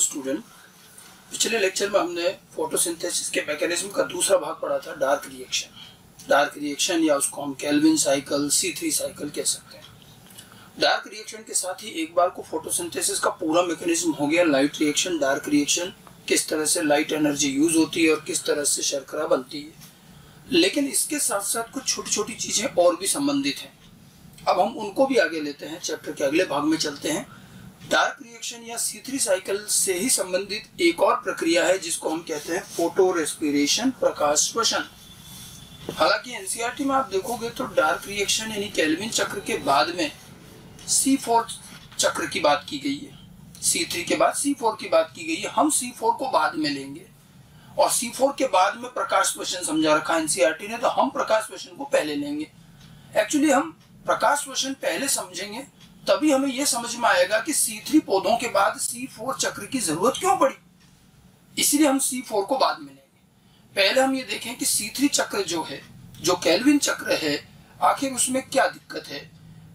Student, पिछले lecture में हमने फोटोसिंथेसिस के मैकेनिज्म का दूसरा भाग पढ़ा था, डार्क रिएक्शन या उसको हम केल्विन साइकिल, C3 साइकिल कह सकते हैं। डार्क रिएक्शन के साथ ही एक बार को फोटोसिंथेसिस का पूरा मैकेनिज्म हो गया। लाइट रिएक्शन, डार्क रिएक्शन, किस तरह से लाइट एनर्जी यूज होती है और किस तरह से शर्करा बनती है। लेकिन इसके साथ साथ कुछ छोटी छोटी चीजें और भी संबंधित हैं। अब हम उनको भी आगे लेते हैं, चैप्टर के अगले भाग में चलते हैं। डार्क रिएक्शन या C3 साइकिल से ही संबंधित एक और प्रक्रिया है जिसको हम कहते हैं फोटो रेस्पिरेशन, प्रकाश श्वसन। हालांकि एनसीईआरटी में आप देखोगे तो डार्क रिएक्शन यानी केल्विन चक्र के बाद में C4 चक्र की बात की गई है। C3 के बाद C4 की बात की गई है। हम C4 को बाद में लेंगे और C4 के बाद में प्रकाश श्वसन समझा रखा एनसीईआरटी ने, तो हम प्रकाश श्वसन को पहले लेंगे। एक्चुअली हम प्रकाश श्वसन पहले समझेंगे तभी हमें यह समझ में आएगा कि C3 पौधों के बाद C4 चक्र की जरूरत क्यों पड़ी। इसलिए हम C4 को बाद में लेंगे। पहले हम ये देखें कि C3 चक्र जो है, जो केल्विन चक्र है, आखिर उसमें क्या दिक्कत है।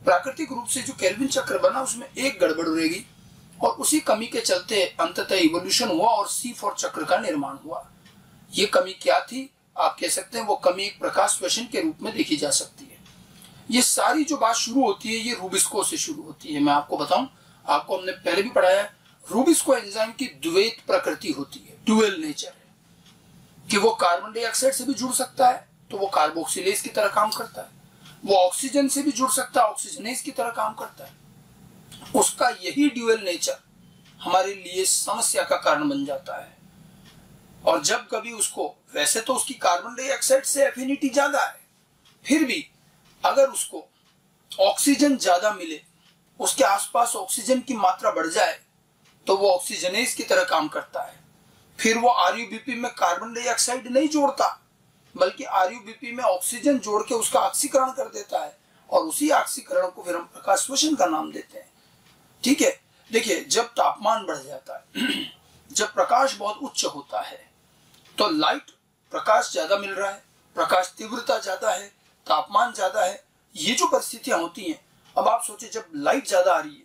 प्राकृतिक रूप से जो केल्विन चक्र बना उसमें एक गड़बड़ रहेगी और उसी कमी के चलते अंततः इवोल्यूशन हुआ और C4 चक्र का निर्माण हुआ। ये कमी क्या थी, आप कह सकते हैं वो कमी एक प्रकाश श्वसन के रूप में देखी जा सकती है। ये सारी जो बात शुरू होती है ये रूबिस्को से शुरू होती है। मैं आपको बताऊं, आपको हमने पहले भी पढ़ाया है, रूबिस्को एंजाइम की द्वैत प्रकृति होती है, ड्यूअल नेचर है कि वो कार्बन डाइऑक्साइड से भी जुड़ सकता है तो वो कार्बोक्सिलेज की तरह काम करता है, वो ऑक्सीजन से भी जुड़ सकता है, ऑक्सीजनेज की तरह काम करता है। उसका यही ड्यूअल नेचर हमारे लिए समस्या का कारण बन जाता है। और जब कभी उसको, वैसे तो उसकी कार्बन डाइऑक्साइड से एफिनिटी ज्यादा है, फिर भी अगर उसको ऑक्सीजन ज्यादा मिले, उसके आसपास ऑक्सीजन की मात्रा बढ़ जाए तो वो ऑक्सीजनेज की तरह काम करता है। फिर वो आरयूबीपी में कार्बन डाइऑक्साइड नहीं जोड़ता बल्कि आरयूबीपी में ऑक्सीजन जोड़ के उसका ऑक्सीकरण कर देता है और उसी ऑक्सीकरण को फिर हम प्रकाश श्वसन का नाम देते हैं। ठीक है, देखिए जब तापमान बढ़ जाता है, जब प्रकाश बहुत उच्च होता है तो लाइट, प्रकाश ज्यादा मिल रहा है, प्रकाश तीव्रता ज्यादा है, तापमान ज्यादा है, ये जो परिस्थितियां होती हैं। अब आप सोचिए जब लाइट ज्यादा आ रही है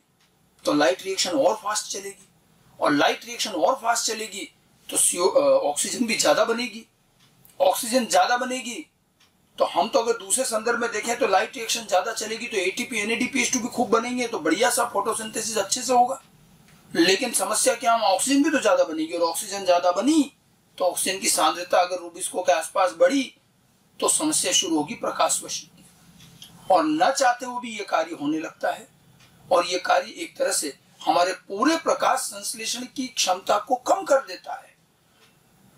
तो लाइट रिएक्शन और फास्ट चलेगी और लाइट रिएक्शन और फास्ट चलेगी तो ऑक्सीजन भी ज्यादा बनेगी। ऑक्सीजन ज्यादा बनेगी तो हम तो अगर दूसरे संदर्भ में देखें तो लाइट रिएक्शन ज्यादा चलेगी तो एटीपी, NADPH2 भी खूब बनेंगे तो बढ़िया सा फोटोसिंथेसिस अच्छे से होगा। लेकिन समस्या क्या, हम ऑक्सीजन भी तो ज्यादा बनेगी और ऑक्सीजन ज्यादा बनी तो ऑक्सीजन की सांद्रता अगर रूबिस्को के आसपास बढ़ी तो समस्या शुरू होगी प्रकाश श्वसन की। और न चाहते हुए भी ये कार्य होने लगता है और ये कार्य एक तरह से हमारे पूरे प्रकाश संश्लेषण की क्षमता को कम कर देता है।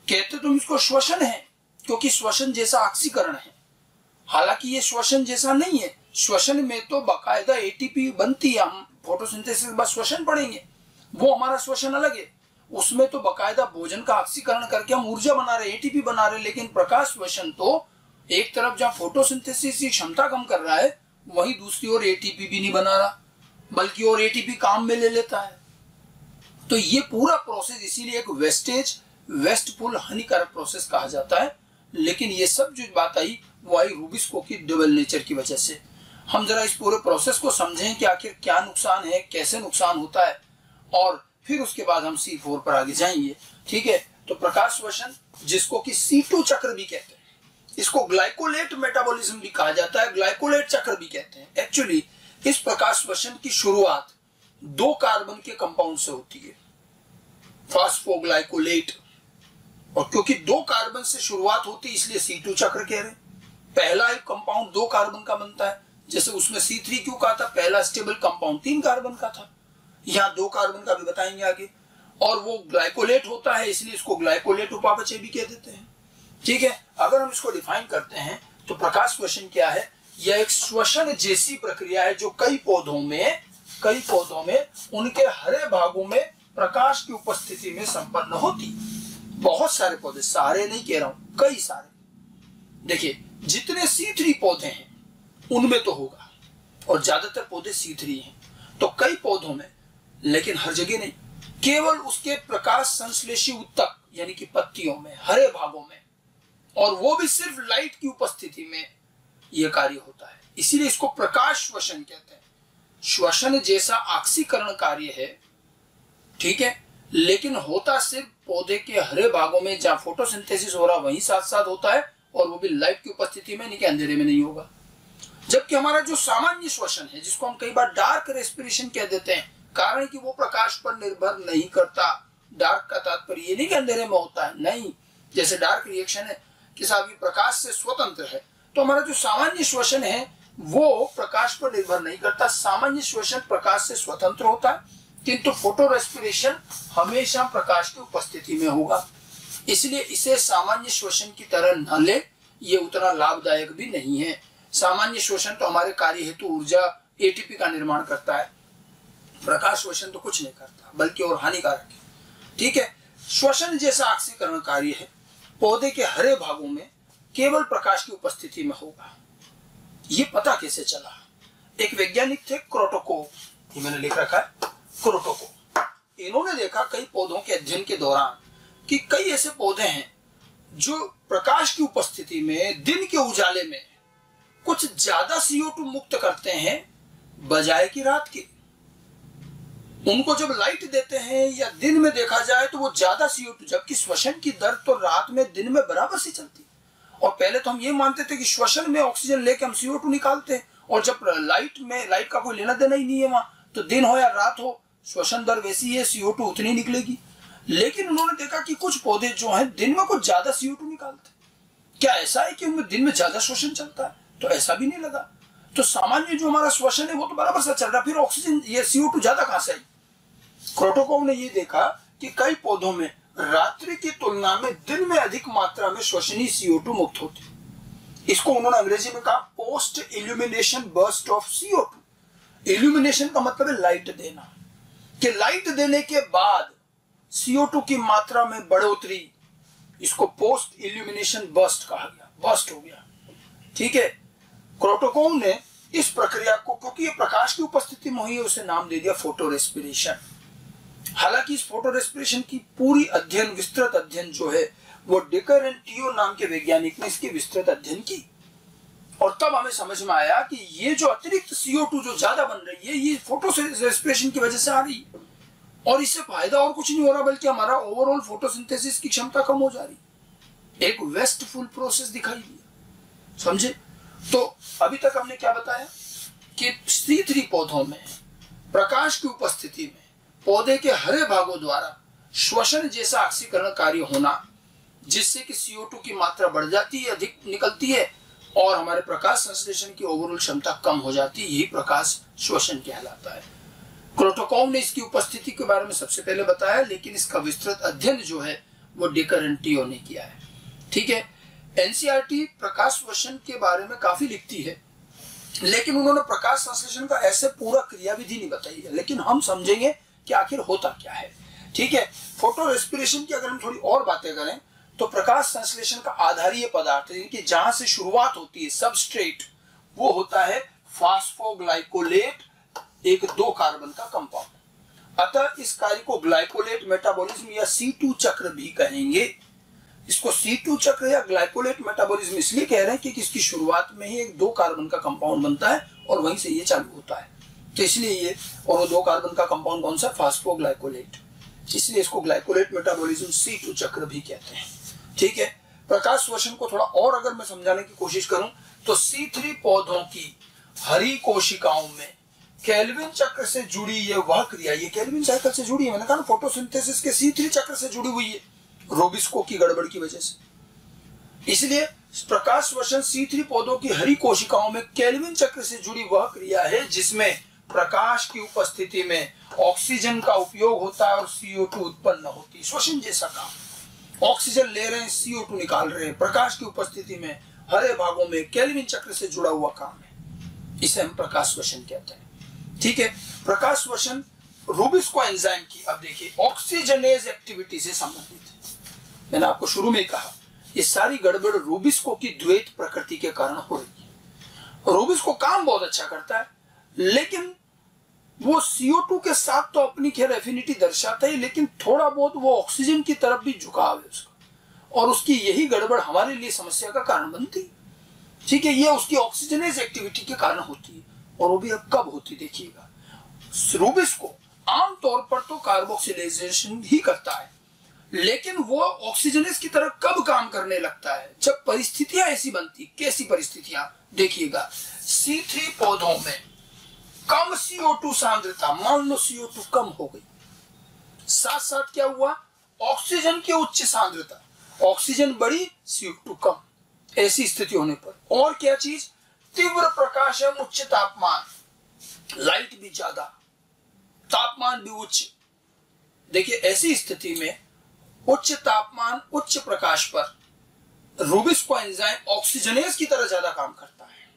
कहते तुम इसको श्वसन है क्योंकि श्वसन जैसा ऑक्सीकरण है, हालांकि ये श्वसन जैसा नहीं है। श्वसन में तो बाकायदा एटीपी बनती है, हम फोटोसिंथेसिस के बाद श्वसन पढ़ेंगे, वो हमारा श्वसन अलग है। उसमें तो बाकायदा भोजन का ऑक्सीकरण करके हम ऊर्जा बना रहे, एटीपी बना रहे। लेकिन प्रकाश श्वसन तो एक तरफ जहां फोटोसिंथेसिस की क्षमता कम कर रहा है, वहीं दूसरी ओर एटीपी भी नहीं बना रहा बल्कि और एटीपी काम में ले लेता है। तो ये पूरा प्रोसेस इसीलिए एक वेस्टफुल हानिकारक प्रोसेस कहा जाता है। लेकिन ये सब जो बात आई वो आई रूबिस्को की डबल नेचर की वजह से। हम जरा इस पूरे प्रोसेस को समझें कि आखिर क्या नुकसान है, कैसे नुकसान होता है, और फिर उसके बाद हम C4 पर आगे जाएंगे। ठीक है, तो प्रकाश श्वसन जिसको कि C2 चक्र भी कहते हैं, इसको ग्लाइकोलेट मेटाबॉलिज्म भी कहा जाता है, ग्लाइकोलेट चक्र भी कहते हैं। एक्चुअली इस प्रकाश श्वसन की शुरुआत 2 कार्बन के कंपाउंड से होती है, फास्फोग्लाइकोलेट। और क्योंकि 2 कार्बन से शुरुआत होती है इसलिए C2 चक्र कह रहे हैं। पहला एक कंपाउंड 2 कार्बन का बनता है, जैसे उसमें C3 क्यों कहा था, पहला स्टेबल कंपाउंड 3 कार्बन का था, यहाँ 2 कार्बन का भी बताएंगे आगे। और वो ग्लाइकोलेट होता है इसलिए इसको ग्लाइकोलेट उपापचय भी कह देते हैं। ठीक है, अगर हम इसको डिफाइन करते हैं तो प्रकाश श्वसन क्या है, यह एक श्वसन जैसी प्रक्रिया है जो कई पौधों में उनके हरे भागों में प्रकाश की उपस्थिति में संपन्न होती। बहुत सारे पौधे, सारे नहीं कह रहा हूं, कई सारे। देखिए जितने C3 पौधे हैं उनमें तो होगा और ज्यादातर पौधे C3 हैं, तो कई पौधों में, लेकिन हर जगह नहीं, केवल उसके प्रकाश संश्लेषी उत्तक यानी कि पत्तियों में, हरे भागों में, और वो भी सिर्फ लाइट की उपस्थिति में यह कार्य होता है। इसीलिए इसको प्रकाश श्वसन कहते हैं। श्वसन जैसा ऑक्सीकरण कार्य है, ठीक है, लेकिन होता सिर्फ पौधे के हरे भागों में जहां फोटोसिंथेसिस हो रहा वहीं साथ साथ होता है, और वो भी लाइट की उपस्थिति में, नहीं कि अंधेरे में नहीं होगा। जबकि हमारा जो सामान्य श्वसन है, जिसको हम कई बार डार्क रेस्पिरेशन कह देते हैं, कारण कि वो प्रकाश पर निर्भर नहीं करता। डार्क का तात्पर्य ये नहीं कि अंधेरे में होता है, नहीं। जैसे डार्क रिएक्शन है कि साहब ये प्रकाश से स्वतंत्र है, तो हमारा जो सामान्य श्वसन है वो प्रकाश पर निर्भर नहीं करता। सामान्य श्वसन प्रकाश से स्वतंत्र होता है, किंतु फोटो रेस्पिरेशन हमेशा प्रकाश की उपस्थिति में होगा। इसलिए इसे सामान्य श्वसन की तरह न ले, ये उतना लाभदायक भी नहीं है। सामान्य श्वसन तो हमारे कार्य हेतु ऊर्जा एटीपी का निर्माण करता है, प्रकाश श्वसन तो कुछ नहीं करता, बल्कि और हानिकारक है। ठीक है, श्वसन जैसा ऑक्सीकरण कार्य है पौधे के हरे भागों में केवल प्रकाश की उपस्थिति में होगा। ये पता कैसे चला? एक वैज्ञानिक थे क्रोटोकोव, ये मैंने लिख रखा है क्रोटोकोव। इन्होंने देखा कई पौधों के अध्ययन के दौरान कि कई ऐसे पौधे हैं जो प्रकाश की उपस्थिति में दिन के उजाले में कुछ ज्यादा CO2 मुक्त करते हैं बजाय कि रात के। उनको जब लाइट देते हैं या दिन में देखा जाए तो वो ज्यादा CO2, जबकि श्वसन की दर तो रात में दिन में बराबर सी चलती। और पहले तो हम ये मानते थे कि श्वसन में ऑक्सीजन लेके हम CO2 निकालते हैं, और जब लाइट का कोई लेना देना ही नहीं है वहां, तो दिन हो या रात हो श्वसन दर वैसी है, CO2 उतनी निकलेगी। लेकिन उन्होंने देखा कि कुछ पौधे जो हैं दिन में कुछ ज्यादा CO2 निकालते। क्या ऐसा है कि उनमें दिन में ज्यादा श्वसन चलता है? तो ऐसा भी नहीं लगा। तो सामान्य जो हमारा श्वसन है वो तो बराबर सा चल रहा, फिर ऑक्सीजन ये CO2 ज्यादा कहां से आई? क्रोटोकोव ने ये देखा कि कई पौधों में रात्रि की तुलना में दिन में अधिक मात्रा में श्वसनीय CO2 मुक्त होती। इसको उन्होंने अंग्रेजी में कहा post illumination burst of CO2। Illumination का मतलब है लाइट देना, कि लाइट देने के बाद CO2 की मात्रा में बढ़ोतरी, इसको पोस्ट इल्यूमिनेशन बर्स्ट कहा गया, बर्स्ट हो गया। ठीक है, क्रोटोकोव ने इस प्रक्रिया को, क्योंकि ये प्रकाश की उपस्थिति में हुई है, उसे नाम दे दिया फोटो रेस्पिरेशन। हालांकि इस फोटो रेस्पिरेशन की पूरी अध्ययन, विस्तृत अध्ययन जो है वो डेकर एंड टियो नाम के वैज्ञानिक ने इसकी विस्तृत अध्ययन की, और तब हमें समझ में आया कि ये जो अतिरिक्त CO2 जो ज्यादा बन रही है ये फोटो रेस्पिरेशन की वजह से आ रही है, और इससे फायदा और कुछ नहीं हो रहा, बल्कि हमारा ओवरऑल फोटोसिंथेसिस की क्षमता कम हो जा रही। एक वेस्टफुल प्रोसेस दिखाई दिया, समझे? तो अभी तक हमने क्या बताया कि C3 पौधों में प्रकाश की उपस्थिति में पौधे के हरे भागों द्वारा श्वसन जैसा ऑक्सीकरण कार्य होना, जिससे कि CO2 की मात्रा बढ़ जाती है, अधिक निकलती है, और हमारे प्रकाश संश्लेषण की ओवरऑल क्षमता कम हो जाती है, यही प्रकाश श्वसन कहलाता है। क्रोटोकोव ने इसकी उपस्थिति के बारे में सबसे पहले बताया, लेकिन इसका विस्तृत अध्ययन जो है वो डेकर एंड टियो ने किया है। ठीक है, NCERT प्रकाश श्वसन के बारे में काफी लिखती है, लेकिन उन्होंने प्रकाश संश्लेषण का ऐसे पूरा क्रियाविधि नहीं बताई है, लेकिन हम समझेंगे कि आखिर होता क्या है। ठीक है, फोटो रेस्पिरेशन की अगर हम थोड़ी और बातें करें तो प्रकाश संश्लेषण का आधारीय पदार्थ कि जहां से शुरुआत होती है, सबस्ट्रेट, वो होता है फास्फोग्लाइकोलेट, एक 2 कार्बन का कंपाउंड। अतः इस कार्य को ग्लाइकोलेट मेटाबॉलिज्म या C2 चक्र भी कहेंगे। इसको C2 चक्र या ग्लाइकोलेट मेटाबॉलिज्म इसलिए कह रहे हैं कि इसकी शुरुआत में ही एक 2 कार्बन का कंपाउंड बनता है और वहीं से ये चालू होता है, तो इसलिए ये, और वो 2 कार्बन का कंपाउंड कौन सा? फास्फोग्लाइकोलेट, इसलिए इसको ग्लाइकोलेट मेटाबॉलिज्म C2 चक्र भी कहते हैं। ठीक है, प्रकाश श्वसन को थोड़ा और अगर मैं समझाने की कोशिश करूं तो C3 पौधों की हरी कोशिकाओं में केल्विन चक्र से जुड़ी ये वह क्रिया, ये केल्विन साइकिल से जुड़ी है, मैंने कहा ना फोटोसिंथेसिस के C3 चक्र से जुड़ी हुई है, रोबिस्को की गड़बड़ की वजह से। इसलिए प्रकाश श्वसन C3 पौधों की हरी कोशिकाओं में केल्विन चक्र से जुड़ी वह क्रिया है जिसमें प्रकाश की उपस्थिति में ऑक्सीजन का उपयोग होता है और CO2 उत्पन्न होती है। श्वसन जैसा काम, ऑक्सीजन ले रहे हैं, CO2 निकाल रहे हैं, प्रकाश की उपस्थिति में हरे भागों में केल्विन चक्र से जुड़ा हुआ काम है, इसे हम प्रकाश श्वसन कहते हैं। ठीक है, प्रकाश श्वसन रूबिस्को एंजाइम की, अब देखिए, ऑक्सीजनेज एक्टिविटी से संबंधित है। मैंने आपको शुरू में कहा ये सारी गड़बड़ रूबिस्को की द्वैत प्रकृति के कारण हो रही है। रूबिस्को काम बहुत अच्छा करता है, लेकिन वो CO2 के साथ तो अपनी खैर एफिनिटी दर्शाता है, लेकिन थोड़ा बहुत वो ऑक्सीजन की तरफ भी झुकाव है उसका, और उसकी यही गड़बड़ हमारे लिए समस्या का कारण बनती है। ठीक है, ये उसकी ऑक्सीजनेज एक्टिविटी के कारण होती है, और वो भी अब कब होती देखिएगा। रूबिस्को आमतौर पर तो कार्बोक्सिलेशन ही करता है, लेकिन वो ऑक्सीजनेज की तरह कब काम करने लगता है? जब परिस्थितियां ऐसी बनती। कैसी परिस्थितियां? देखिएगा, C3 पौधों में कम CO2 सांद्रता, मान लो CO2 कम हो गई, साथ साथ क्या हुआ? ऑक्सीजन की उच्च सांद्रता, ऑक्सीजन बढ़ी, CO2 कम। ऐसी स्थिति होने पर और क्या चीज? तीव्र प्रकाश एवं उच्च तापमान, लाइट भी ज्यादा, तापमान भी उच्च। देखिए, ऐसी स्थिति में उच्च तापमान, उच्च प्रकाश पर रूबिस्को एंजाइम ऑक्सीजनेज की तरह ज्यादा काम करता है।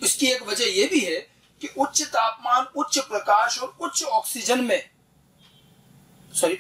इसकी एक वजह यह भी है कि उच्च तापमान, उच्च प्रकाश और उच्च ऑक्सीजन में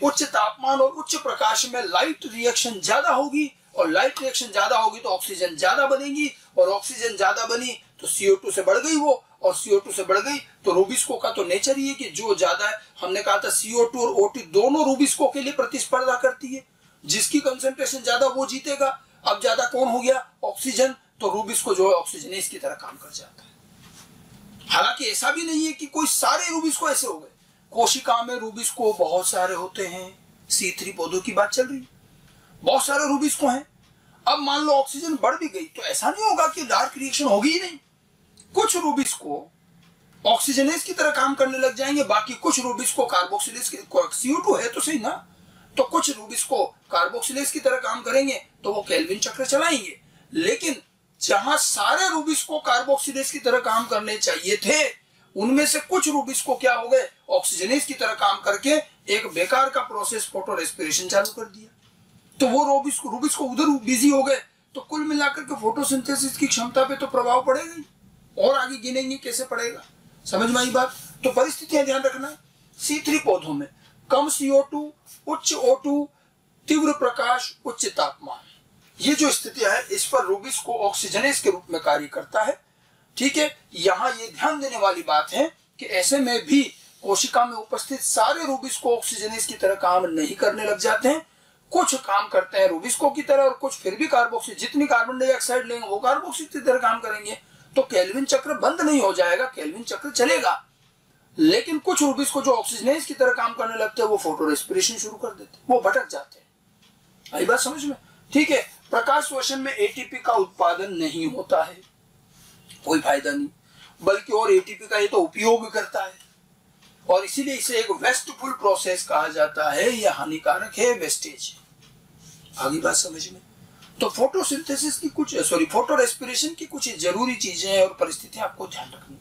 उच्च तापमान और उच्च प्रकाश में लाइट रिएक्शन ज्यादा होगी, और लाइट रिएक्शन ज्यादा होगी तो ऑक्सीजन ज्यादा बनेगी, और ऑक्सीजन ज्यादा बनी तो CO2 से बढ़ गई वो, और CO2 से बढ़ गई तो रूबिस्को का तो नेचर ही है कि जो ज्यादा है, हमने कहा था CO2 और O2 दोनों रूबिस्को के लिए प्रतिस्पर्धा करती है, जिसकी कंसंट्रेशन ज्यादा वो जीतेगा। अब ज्यादा कौन हो गया? ऑक्सीजन, तो रूबिस्को जो है ऑक्सीजनेज की तरह काम कर जाता है। हालांकि ऐसा भी नहीं है कि कोई सारे रूबिस्को ऐसे हो गए, कोशिका में रूबिस्को बहुत सारे होते हैं। C3 पौधों की बात चल रही है, बहुत सारे रूबिस्को हैं। अब मान लो ऑक्सीजन बढ़ भी गई तो ऐसा नहीं होगा कि डार्क रिएक्शन होगी ही नहीं। कुछ रूबिस्को ऑक्सीजनेज की तरह काम करने लग जाएंगे, बाकी कुछ रूबिस्को कार्बोक्सिलेज की, CO2 है तो सही ना, तो कुछ रूबिस्को कार्बोक्सिलेज की तरह काम करेंगे तो वो केल्विन चक्र चलाएंगे। लेकिन जहां सारे रूबिस्को कार्बोक्सिलेज की तरह काम करने चाहिए थे, उनमें से कुछ रूबिस्को क्या हो गए? ऑक्सीजनेज की तरह काम करके एक बेकार का प्रोसेस फोटो रेस्पिरेशन चालू कर दिया, तो वो रूबिस्को उधर बिजी हो गए। तो कुल मिलाकर के फोटोसिंथेसिस की क्षमता पे तो प्रभाव पड़ेगा ही, और आगे गिनेंगे कैसे पड़ेगा। समझ में आई बात? तो परिस्थितियां ध्यान रखना है। C3 पौधों में कम CO2, उच्च O2, तीव्र प्रकाश, उच्च तापमान, ये जो स्थितियां है इस पर रूबिस्को ऑक्सीजनेज के रूप में कार्य करता है। ठीक है, यहां ये ध्यान देने वाली बात है कि ऐसे में भी कोशिका में उपस्थित सारे रूबिस्को ऑक्सीजनेज की तरह काम नहीं करने लग जाते हैं। कुछ काम करते हैं रूबिस्को की तरह, और कुछ फिर भी कार्बोक्सिल, जितनी कार्बन डाइऑक्साइड लेंगे वो कार्बोक्सिल की तरह काम करेंगे। तो केल्विन चक्र बंद नहीं हो जाएगा, केल्विन चक्र चलेगा। लेकिन कुछ रूबिस्को जो ऑक्सीजनेज की तरह काम करने लगते हैं वो फोटो रेस्पिरेशन शुरू कर देते हैं, वो भटक जाते हैं। आई बात समझ में? ठीक है, प्रकाश शोषण में ATP का उत्पादन नहीं होता है, कोई फायदा नहीं, बल्कि और ATP का ये तो उपयोग करता है, और इसीलिए इसे एक वेस्टफुल प्रोसेस कहा जाता है, यह हानिकारक है, वेस्टेज। आगे बात समझ में? तो फोटोसिंथेसिस की कुछ फोटो रेस्पिरेशन की कुछ जरूरी चीजें और परिस्थितियां आपको ध्यान रखनी।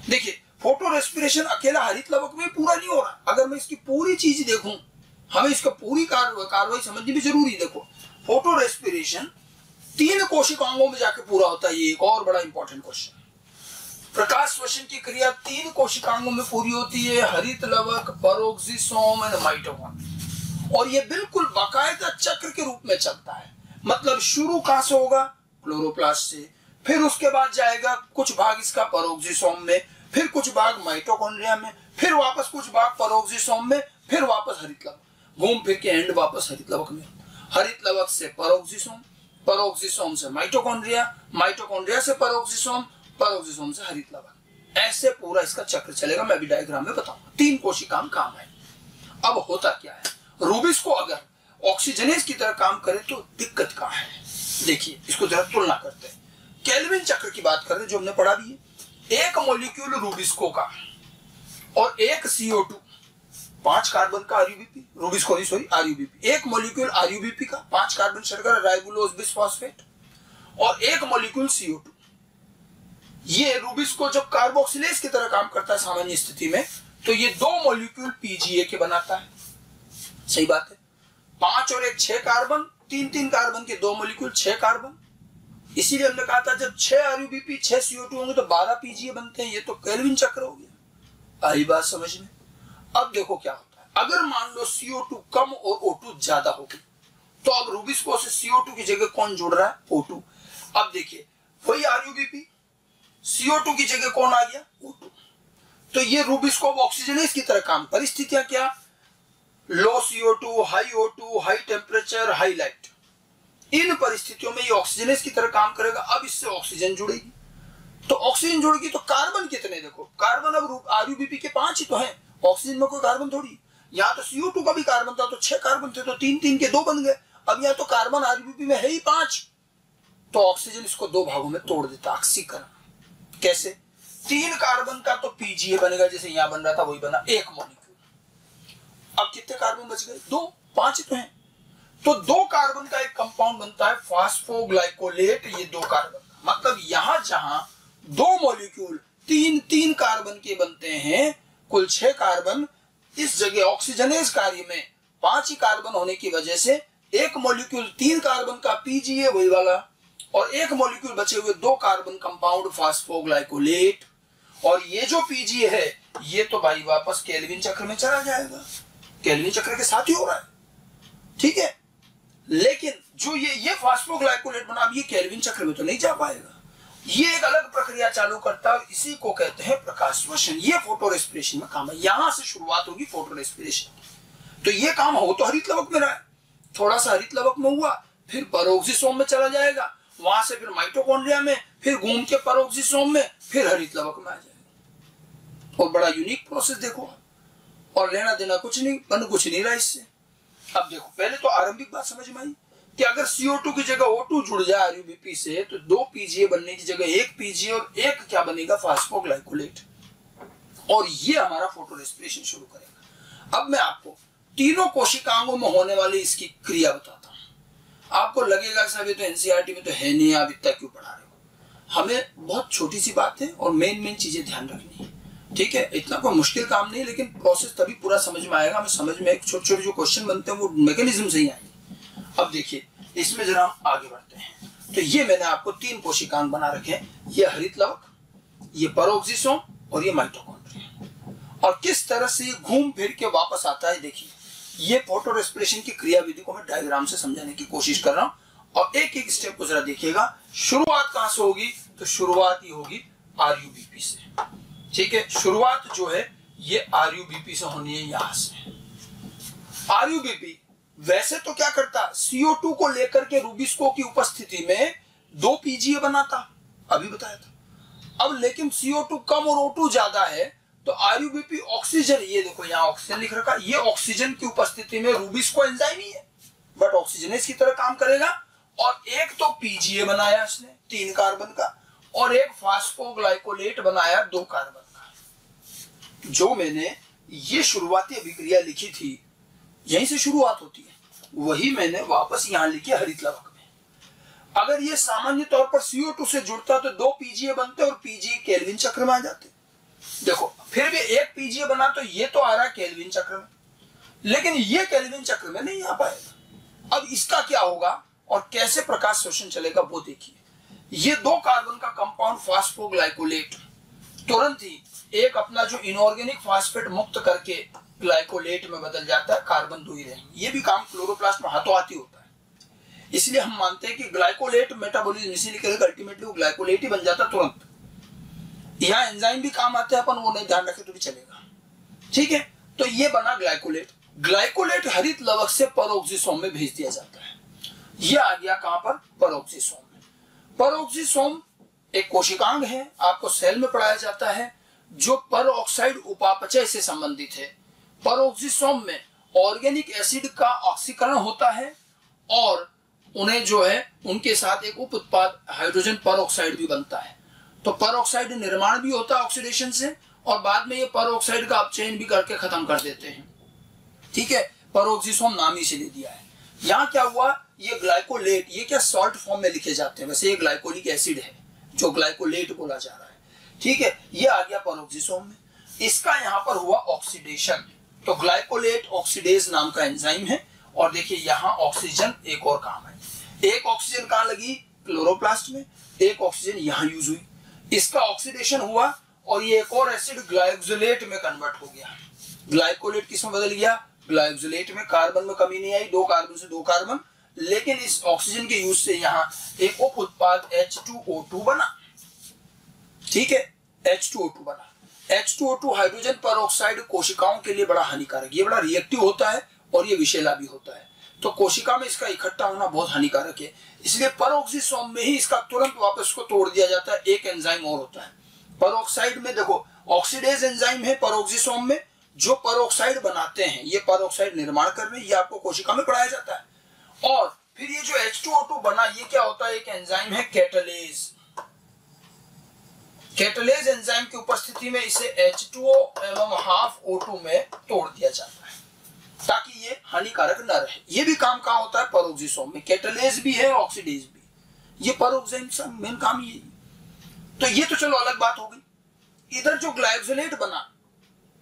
देखिए, फोटो रेस्पिरेशन अकेला हरित लवक में पूरा नहीं हो रहा। अगर मैं इसकी पूरी चीज देखूं, हमें इसका पूरी कार्रवाई समझनी भी जरूरी। देखो, फोटो रेस्पिरेशन 3 कोशिकाओं में जाके पूरा होता है। ये एक और बड़ा इंपॉर्टेंट क्वेश्चन। प्रकाश श्वसन की क्रिया 3 कोशिकाओं में पूरी होती है, हरित लवक, पेरोक्सिसोम एंड माइटोकॉन्ड्रिया, और ये बिल्कुल बाकायदा चक्र के रूप में चलता है। मतलब शुरू कहां से होगा? क्लोरोप्लास्ट से, फिर उसके बाद जाएगा कुछ भाग इसका पेरोक्सिसोम में, फिर कुछ भाग माइटोकॉन्ड्रिया में, फिर वापस कुछ भाग पेरोक्सिसोम में, फिर वापस हरित लवक, घूम फिर के एंड वापस हरित लवक में। हरित लवक से पेरोक्सिसोम, पेरोक्सिसोम से माइटोकॉन्ड्रिया, माइटोकॉन्ड्रिया से पेरोक्सिसोम, पेरोक्सिसोम से हरित लवक। ऐसे पूरा इसका चक्र चलेगा। मैं अभी डायग्राम में बताऊंगा। 3 कोशिका काम है। अब होता क्या है, रूबिस्को अगर ऑक्सीजनेज की तरह काम करे तो दिक्कत कहां है? देखिए, इसको जरा तुलना करते हैं। केल्विन चक्र की बात कर रहे हैं, जो हमने पढ़ा भी है। एक मॉलिक्यूल रूबिस्को का और एक CO2, 5 कार्बन का RUBP, एक मॉलिक्यूल RUBP का 5 कार्बन शर्करा राइबोलोज बिसफॉस्फेट, और एक मॉलिक्यूल CO2। ये रूबिस्को जब कार्बोक्सिलेज की तरह काम करता है सामान्य स्थिति में, तो ये 2 मॉलिक्यूल PGA के बनाता है। सही बात है। 5 और 1 6 कार्बन, 3 कार्बन के 2 मॉलिक्यूल 6 कार्बन। इसीलिए हमने कहा था जब 6 RUBP 6 CO2 होंगे तो 12 PGA बनते हैं। ये तो केल्विन चक्र हो गया। आई बात समझ में? अब देखो क्या होता है। अगर मान लो CO2 कम और O2 ज्यादा हो गई, तो अब रूबिस्को से CO2 की जगह कौन जुड़ रहा है? O2। अब देखिए, वही RUBP, CO2 की जगह कौन आ गया? O2। तो ये रूबिस्को ऑक्सीजनेज की तरह काम। परिस्थितियां क्या? Low CO2, high O2, high temperature, high light. इन परिस्थितियों में ये ऑक्सीजनेज की तरह काम करेगा। अब इससे ऑक्सीजन जुड़ेगी, तो ऑक्सीजन जुड़ेगी तो कार्बन कितने? देखो, कार्बन अब RUBP के 5 ही तो हैं, ऑक्सीजन में कोई कार्बन थोड़ी, यहाँ तो CO2 का भी कार्बन था, तो 6 कार्बन थे, तो 3 के 2 बन गए। अब यहाँ तो कार्बन RUBP में है ही 5, तो ऑक्सीजन इसको 2 भागों में तोड़ देता, ऑक्सीकरण। कैसे? 3 कार्बन का तो PGA बनेगा, जैसे यहाँ बन रहा था वही बना, 1 मॉलिक्यूल। अब कितने कार्बन बच गए? 2, 5 तो हैं, तो 2 कार्बन का एक कंपाउंड बनता है फास्फोग्लाइकोलेट, ये 2 कार्बन का। मतलब यहां जहां 2 मॉलिक्यूल 3 कार्बन के बनते हैं, कुल 6 कार्बन, इस जगह ऑक्सीजनेज कार्य में 5 ही कार्बन होने की वजह से 1 मॉलिक्यूल 3 कार्बन का PGA वही वाला, और 1 मॉलिक्यूल बचे हुए 2 कार्बन कंपाउंड फास्फोग्लाइकोलेट। और ये जो PGA है ये तो भाई वापस केल्विन चक्र में चला जाएगा, केल्विन चक्र के साथ ही हो रहा है, ठीक है। लेकिन जो ये फास्फोग्लाइकोलेट बना, अब ये केल्विन चक्र में तो नहीं जा पाएगा, ये एक अलग प्रक्रिया चालू करता है, इसी को कहते हैं प्रकाशवर्षण। ये फोटो रेस्पिरेशन में काम है, यहां से शुरुआत होगी फोटो रेस्पिरेशन। तो ये काम हो तो हरित लवक में रहा है, थोड़ा सा हरित लवक में हुआ, फिर परोक्सिसोम में चला जाएगा, वहां से फिर माइटोकॉन्ड्रिया में, फिर घूम के परोक्सिसोम में, फिर हरित लवक में आ जाएगा। और बड़ा यूनिक प्रोसेस देखो, और लेना देना कुछ नहीं, बन कुछ नहीं रहा इससे। अब देखो, पहले तो आरंभिक बात समझ में आई कि अगर CO2 की जगह O2 जुड़ जाए RUBP से, तो 2 PGA बनने की जगह 1 PGA और 1 क्या बनेगा? फास्फोग्लाइकोलेट। और ये हमारा फोटो रेस्पिरेशन शुरू करेगा। अब मैं आपको तीनों कोशिकांगों में होने वाली इसकी क्रिया बताता हूं। आपको लगेगा कि साहब ये तो NCERT में तो है नहीं, आप इतना क्यों पढ़ा रहे हो? हमें बहुत छोटी सी बात है और मेन चीजें ध्यान रखनी है, ठीक है। इतना कोई मुश्किल काम नहीं, लेकिन प्रोसेस तभी पूरा समझ में आएगा, हमें समझ में छोटे छोटे जो क्वेश्चन बनते हैं वो मैकेनिज्म से ही आएंगे। अब देखिए, इसमें जरा हम आगे बढ़ते हैं। तो ये मैंने आपको 3 कोशिकांग बना रखे हैं, ये हरित लवक, ये परोक्सिसोम और ये माइटोकॉन्ड्रिया। और किस तरह से ये घूम फिर के वापस आता है, देखिए। ये फोटो रेस्पिरेशन की क्रियाविधि को मैं डायग्राम से समझाने की कोशिश कर रहा हूं, और एक एक स्टेप को जरा देखिएगा। शुरुआत कहां से होगी? तो शुरुआत ही होगी RUBP से, ठीक है। शुरुआत जो है ये RUBP से होनी है, यहां से। RUBP वैसे तो क्या करता? CO2 को लेकर के रूबिस्को की उपस्थिति में 2 PGA बनाता, अभी बताया था। अब लेकिन CO2 कम और O2 ज्यादा है, तो RUBP ऑक्सीजन, ये देखो यहाँ ऑक्सीजन लिख रखा, ये ऑक्सीजन की उपस्थिति में रूबिस्को एंजाइम ही है, बट ऑक्सीजनेज की तरह काम करेगा। और एक तो PGA बनाया इसने 3 कार्बन का, और एक फास्फोग्लाइकोलेट बनाया 2 कार्बन का। जो मैंने ये शुरुआती अभिक्रिया लिखी थी, यहीं से शुरुआत होती है, वही मैंने वापस यहां लिखी हरित लवक में। अगर ये सामान्य तौर पर CO2 से जुड़ता तो 2 PGA बनते और PGA केल्विन चक्र में आ जाते। देखो, फिर भी 1 PGA बना तो ये तो आ रहा केल्विन चक्र में, लेकिन ये केल्विन चक्र में नहीं आ पाएगा। अब इसका क्या होगा और कैसे प्रकाश शोषण चलेगा वो देखिए। ये 2 कार्बन का कंपाउंड फास्फोग्लाइकोलेट तुरंत ही एक अपना जो इनऑर्गेनिक फास्फेट मुक्त करके ग्लाइकोलेट में बदल जाता है, कार्बन 2 ही रहेंगे। ये भी काम क्लोरोप्लास्ट में हाथों हाथ ही होता है, इसलिए हम मानते हैं कि ग्लाइकोलेट मेटाबॉलिज्म इसीलिए करेगा, अल्टीमेटली वो ग्लाइकोलेट ही बन जाता तुरंत। यहाँ एंजाइम भी काम आते हैं, अपन वो नहीं ध्यान रखे तो भी चलेगा, ठीक है। तो ये बना ग्लाइकोलेट। ग्लाइकोलेट हरित लवक से परोक्सिसोम में भेज दिया जाता है। ये आ गया कहां पर? परोक्सिसोम में। परोक्सिसोम एक कोशिकांग है, आपको सेल में पढ़ाया जाता है, जो परऑक्साइड उपापचय से संबंधित है। परोक्सिसोम में ऑर्गेनिक एसिड का ऑक्सीकरण होता है, और उन्हें जो है उनके साथ एक उप उत्पाद हाइड्रोजन परऑक्साइड भी बनता है। तो परऑक्साइड निर्माण भी होता है ऑक्सीडेशन से, और बाद में ये परऑक्साइड का अपचयन भी करके खत्म कर देते हैं, ठीक है। परोक्सिसोम नाम ही से ले दिया है। यहाँ क्या हुआ? ये ग्लाइकोलेट, ये क्या सॉल्ट फॉर्म में लिखे जाते हैं, वैसे ये ग्लाइकोलिक एसिड है जो ग्लाइकोलेट बोला जा रहा है, ठीक है। ये आ गया परोक्सिसोम में, इसका यहाँ पर हुआ ऑक्सीडेशन। तो ग्लाइकोलेट ऑक्सीडेज नाम का एंजाइम है। और देखिए यहाँ ऑक्सीजन एक और काम है, एक ऑक्सीजन कहाँ लगी? क्लोरोप्लास्ट में, एक ऑक्सीजन यहाँ यूज हुई, इसका ऑक्सीडेशन हुआ, और ये एक और एसिड ग्लाइकोलेट में कन्वर्ट हो गया। ग्लाइकोलेट किसमें बदल गया? ग्लाइकोलेट में। कार्बन में कमी नहीं आई, 2 कार्बन से 2 कार्बन, लेकिन इस ऑक्सीजन के यूज से यहाँ एक उप उत्पाद H2O2 बना, ठीक है। H2O2 बना। H2O2 हाइड्रोजन परऑक्साइड कोशिकाओं के लिए बड़ा हानिकारक, ये बड़ा रिएक्टिव होता है और ये विषैला भी होता है, तो कोशिका में इसका इकट्ठा होना बहुत हानिकारक है। इसलिए परोक्सिसोम में ही इसका तुरंत वापस को तोड़ दिया जाता है। एक एंजाइम और होता है परोक्साइड में, देखो ऑक्सीडेज एंजाइम है परोक्सिसोम में, जो परऑक्साइड बनाते हैं, ये परऑक्साइड निर्माण कर रहे हैं, ये आपको कोशिका में पढ़ाया जाता है। और फिर ये जो H2O2 बना, ये क्या होता है, एक एंजाइम है कैटालेज। कैटालेज एंजाइम की उपस्थिति में इसे H2O एवं हाफ O2 में तोड़ दिया जाता है ताकि ये हानिकारक न रहे। ये भी काम कहाँ होता है, पेरोक्सिसोम में। कैटालेज भी है, ऑक्सीडेज भी। ये पेरोक्साइड का मेन काम ये। तो ये तो चलो अलग बात हो गई। इधर जो ग्लाइकोलेट बना,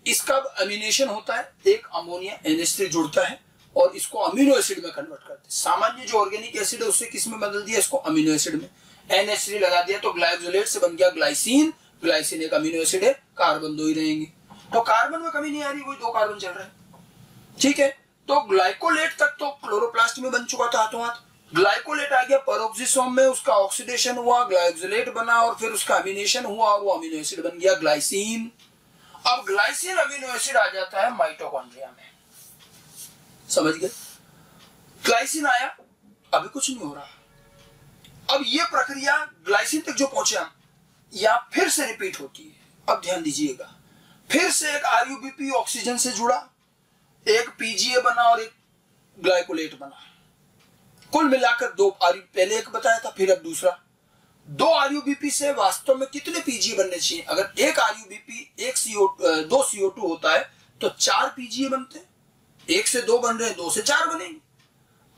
इसका अमीनेशन होता है, एक अमोनिया NH3 जुड़ता है और इसको अमीनो एसिड में कन्वर्ट करते हैं। सामान्य जो ऑर्गेनिक एसिड है उससे किस में बदल दिया, इसको अमीनो एसिड में। NH3 लगा दिया तो ग्लाइकोलेट से बन गया ग्लाइसिन। ग्लाइसिन एक अमीनो एसिड है, कार्बन 2 ही रहेंगे। तो कार्बन में कमी नहीं आ रही, वही 2 कार्बन चल रहे हैं। ठीक है, तो ग्लाइकोलेट तक तो क्लोरोप्लास्ट में बन चुका था हाथों हाथ। ग्लाइकोलेट आ गया पेरोक्सिसोम में, उसका ऑक्सीडेशन हुआ, ग्लाइकोलेट बना और फिर उसका अमीनेशन हुआ और वो अमीनो एसिड बन गया ग्लाइसिन। अब ग्लाइसिन अमीनो एसिड आ जाता है माइटोकॉन्ड्रिया में। समझ गए? ग्लाइसिन आया, अभी कुछ नहीं हो रहा। अब ये प्रक्रिया ग्लाइसिन तक जो पहुंचे हम, या फिर से रिपीट होती है। अब ध्यान दीजिएगा, फिर से एक RUBP ऑक्सीजन से जुड़ा, एक PGA बना और एक ग्लाइकोलेट बना। कुल मिलाकर 2 पहले एक बताया था, फिर अब दूसरा। 2 RUBP से वास्तव में कितने PGA बनने चाहिए? अगर एक RUBP 2 CO2 होता है तो 4 PGA बनते हैं। 1 से 2 बन रहे हैं, 2 से 4 बनेंगे।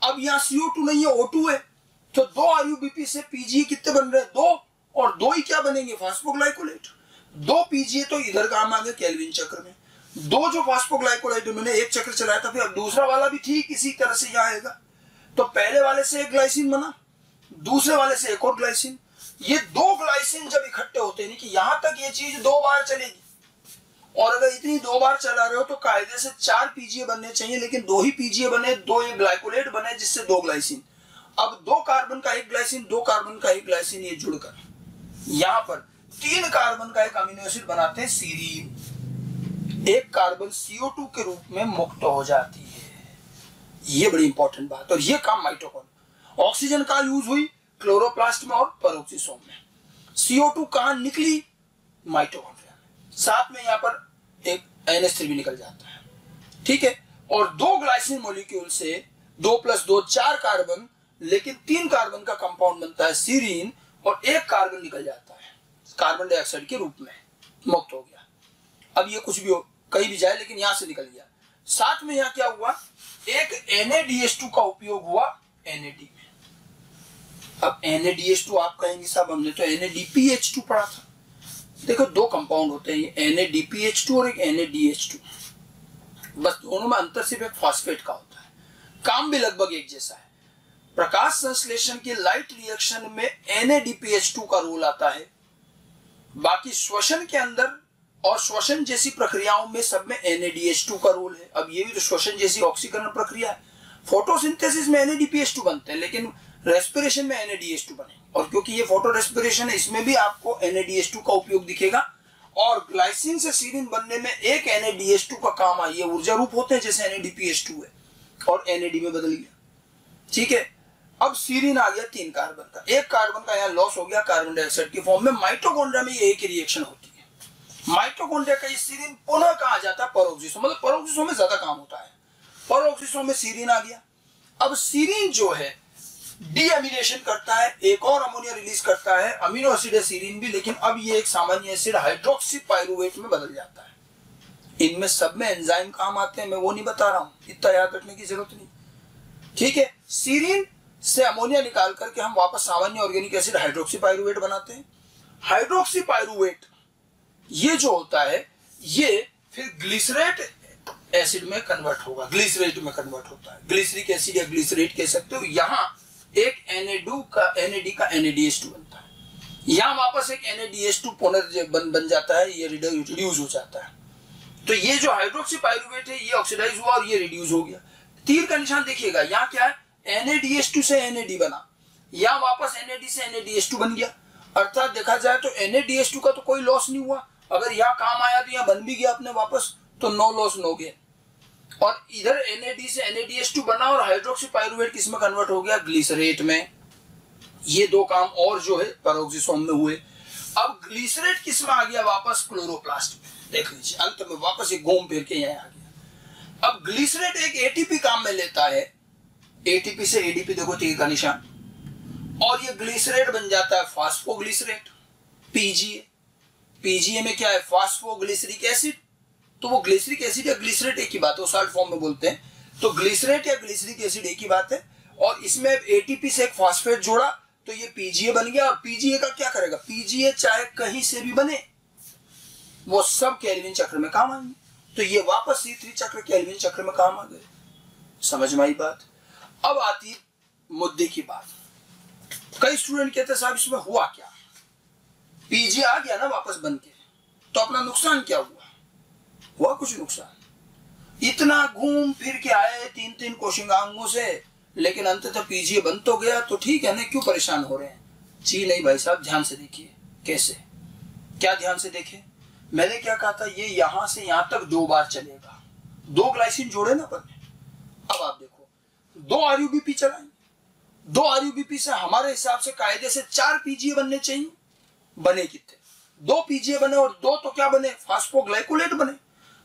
अब यहाँ CO2 नहीं है, O2 है, तो 2 RUBP से PGA कितने बन रहे हैं? 2, और 2 ही क्या बनेंगे, फास्फोग्लाइकोलेट। 2 PGA तो इधर काम आ गए केल्विन चक्र में। 2 जो फास्फोग्लाइकोलेट, मैंने एक चक्र चलाया था, फिर दूसरा वाला भी ठीक इसी तरह से यहाँ आएगा। तो पहले वाले से एक ग्लाइसिन बना, दूसरे वाले से एक और ग्लाइसिन। ये 2 ग्लाइसिन जब इकट्ठे होते हैं कि यहां तक ये चीज 2 बार चलेगी, और अगर इतनी 2 बार चला रहे हो तो कायदे से 4 PGA बनने चाहिए, लेकिन 2 ही PGA बने, 2 ये ग्लाइकोलेट बने, जिससे 2 ग्लाइसिन। अब 2 कार्बन का एक ग्लाइसिन, 2 कार्बन का एक ग्लाइसिन, ये जुड़कर यहां पर 3 कार्बन का एक अमीनो एसिड बनाते हैं सीरीन। एक कार्बन CO2 के रूप में मुक्त हो जाती है। ये बड़ी इंपॉर्टेंट बात। और ये काम माइटोकॉन्ड्रिया। ऑक्सीजन का यूज हुई क्लोरोप्लास्ट में और पेरोक्सिसोम में। CO2 कहां निकली, माइटोकॉन्ड्रिया में। साथ में यहां पर एक NH3 भी निकल जाता है। ठीक है, और 2 ग्लाइसिन मॉलिक्यूल से 2 + 2 4 कार्बन, लेकिन 3 कार्बन का कंपाउंड बनता है सीरीन, और 1 कार्बन निकल जाता है कार्बन डाइऑक्साइड के रूप में, मुक्त हो गया। अब ये कुछ भी हो, कहीं भी जाए, लेकिन यहां से निकल गया। साथ में यहां क्या हुआ, एक NADH2 का उपयोग हुआ NAD में। अब NADH2 आप कहेंगे साहब हमने तो NADPH2 पढ़ा था। देखो 2 कंपाउंड होते हैं, NADPH2 और एक NADH2। बस दोनों में अंतर सिर्फ एक फॉस्फेट का होता है, काम भी लगभग एक जैसा है। प्रकाश संश्लेषण के लाइट रिएक्शन में NADPH2 का रोल आता है। बाकी श्वसन के अंदर और श्वसन जैसी प्रक्रियाओं में सब में NADH2 का रोल है। अब ये भी तो श्वसन जैसी ऑक्सीकरण प्रक्रिया है। फोटोसिंथेसिस में NADPH2 बनते हैं, लेकिन रेस्पिरेशन में NADH2 बने। और क्योंकि ये फोटो रेस्पिरेशन है, इसमें भी आपको NADH2 का उपयोग दिखेगा। और ग्लाइसिन से सीरीन बनने में एक NADH2 का काम आई है। ऊर्जा रूप होते हैं जैसे NADPH2 है, और NAD में बदल गया। ठीक है, अब सीरीन आ गया 3 कार्बन का। 1 कार्बन का यहाँ लॉस हो गया कार्बन डाइऑक्साइड की फॉर्म में। माइटोकॉन्ड्रिया में ये एक रिएक्शन होती है। माइटोकॉन्ड्रिया का ये सीरीन पुनः कहा जाता है पेरोक्सिसोम, मतलब पेरोक्सिसोम में ज्यादा काम होता है। पेरोक्सिसोम में सीरीन आ गया। अब सीरीन जो है डीअमीनेशन करता है, एक और अमोनिया रिलीज करता है। अमीनो एसिड है सीरीन भी, लेकिन अब ये एक सामान्य एसिड हाइड्रोक्सी पाइरुवेट में बदल जाता है। इनमें सब में एंजाइम काम आते हैं, मैं वो नहीं बता रहा हूं, इतना याद रखने की जरूरत नहीं। ठीक है, सीरीन से अमोनिया निकाल करके हम वापस सामान्य ऑर्गेनिक एसिड हाइड्रोक्सी पाइरुवेट बनाते हैं। हाइड्रोक्सी पाइरुवेट ये जो होता है, ये फिर ग्लिसरेट एसिड में कन्वर्ट होगा, ग्लिसरेट में कन्वर्ट होता है। ग्लिसरिक एसिड या ग्लिसरेट कह सकते हो। यहां एक NAD का NADH2 बनता है। यहां वापस एक NADH2 बन जाता है, ये रिड्यूस हो जाता है। तो ये जो हाइड्रोक्सी पाइरुवेट है, ये ऑक्सीडाइज हुआ और ये रिड्यूस हो गया। तीर का निशान देखिएगा, यहाँ क्या है, NADH2 से NAD बना, यहाँ वापस NAD से NADH2 बन गया। अर्थात देखा जाए तो NADH2 का तो कोई लॉस नहीं हुआ। अगर यहाँ काम आया तो यहाँ बन भी गया अपने वापस, तो नो लॉस नो गेन। और इधर NAD से NADH2 बना और हाइड्रोक्सी पाइरुवेट किस में कन्वर्ट हो गया, ग्लिसरेट में। ये 2 काम और जो है पेरोक्सिसोम में हुए। अब ग्लिसरेट किस में आ गया, वापस क्लोरोप्लास्ट में। देख लीजिए अंत में वापस ये घूम फिर के यहाँ आ गया। अब ग्लिसरेट एक एटीपी काम में लेता है, एटीपी से एडीपी, देखो तीर का निशान, और ये ग्लिसरेट बन जाता है फास्फोग्लिसरेट, पीजीए। पीजीए में क्या है, फास्फोग्लिसरिक एसिड। तो वो ग्लिसरिक एसिड या ग्लिसरेट एक ही बात है, वो साल्ट फॉर्म में बोलते हैं। तो ग्लिसरेट या ग्लिसरिक एसिड एक ही बात है, और इसमें एटीपी से एक फास्फेट जोड़ा तो ये पीजीए बन गया। और पीजीए का क्या करेगा, पीजीए चाहे कहीं से भी बने वो सब केल्विन चक्र में काम आएंगे। तो ये वापस C3 चक्र केल्विन चक्र में काम आ गए। समझ में आई बात। अब आती मुद्दे की बात। कई स्टूडेंट कहते हैं साहब इसमें हुआ क्या, पीजीए आ गया ना वापस बन के, तो अपना नुकसान क्या हुआ? हुआ कुछ नुकसान, इतना घूम फिर के आए 3-3 कोशिकांगों से, लेकिन अंततः पीजीए बन तो गया, तो ठीक है ना, क्यों परेशान हो रहे हैं? जी नहीं भाई साहब, ध्यान से देखिए। कैसे, क्या ध्यान से देखे? मैंने क्या कहा था, ये यहां से यहां तक 2 बार चलेगा। 2 ग्लाइसिन जोड़े ना अपन। अब आप देखो 2 आरयूबीपी चलाएंगे, 2 आरयूबीपी से हमारे हिसाब से कायदे से 4 पीजीए बनने चाहिए। बने कितने? 2 पीजीए बने, और 2 तो क्या बने, फास्फोग्लाइकोलेट बने।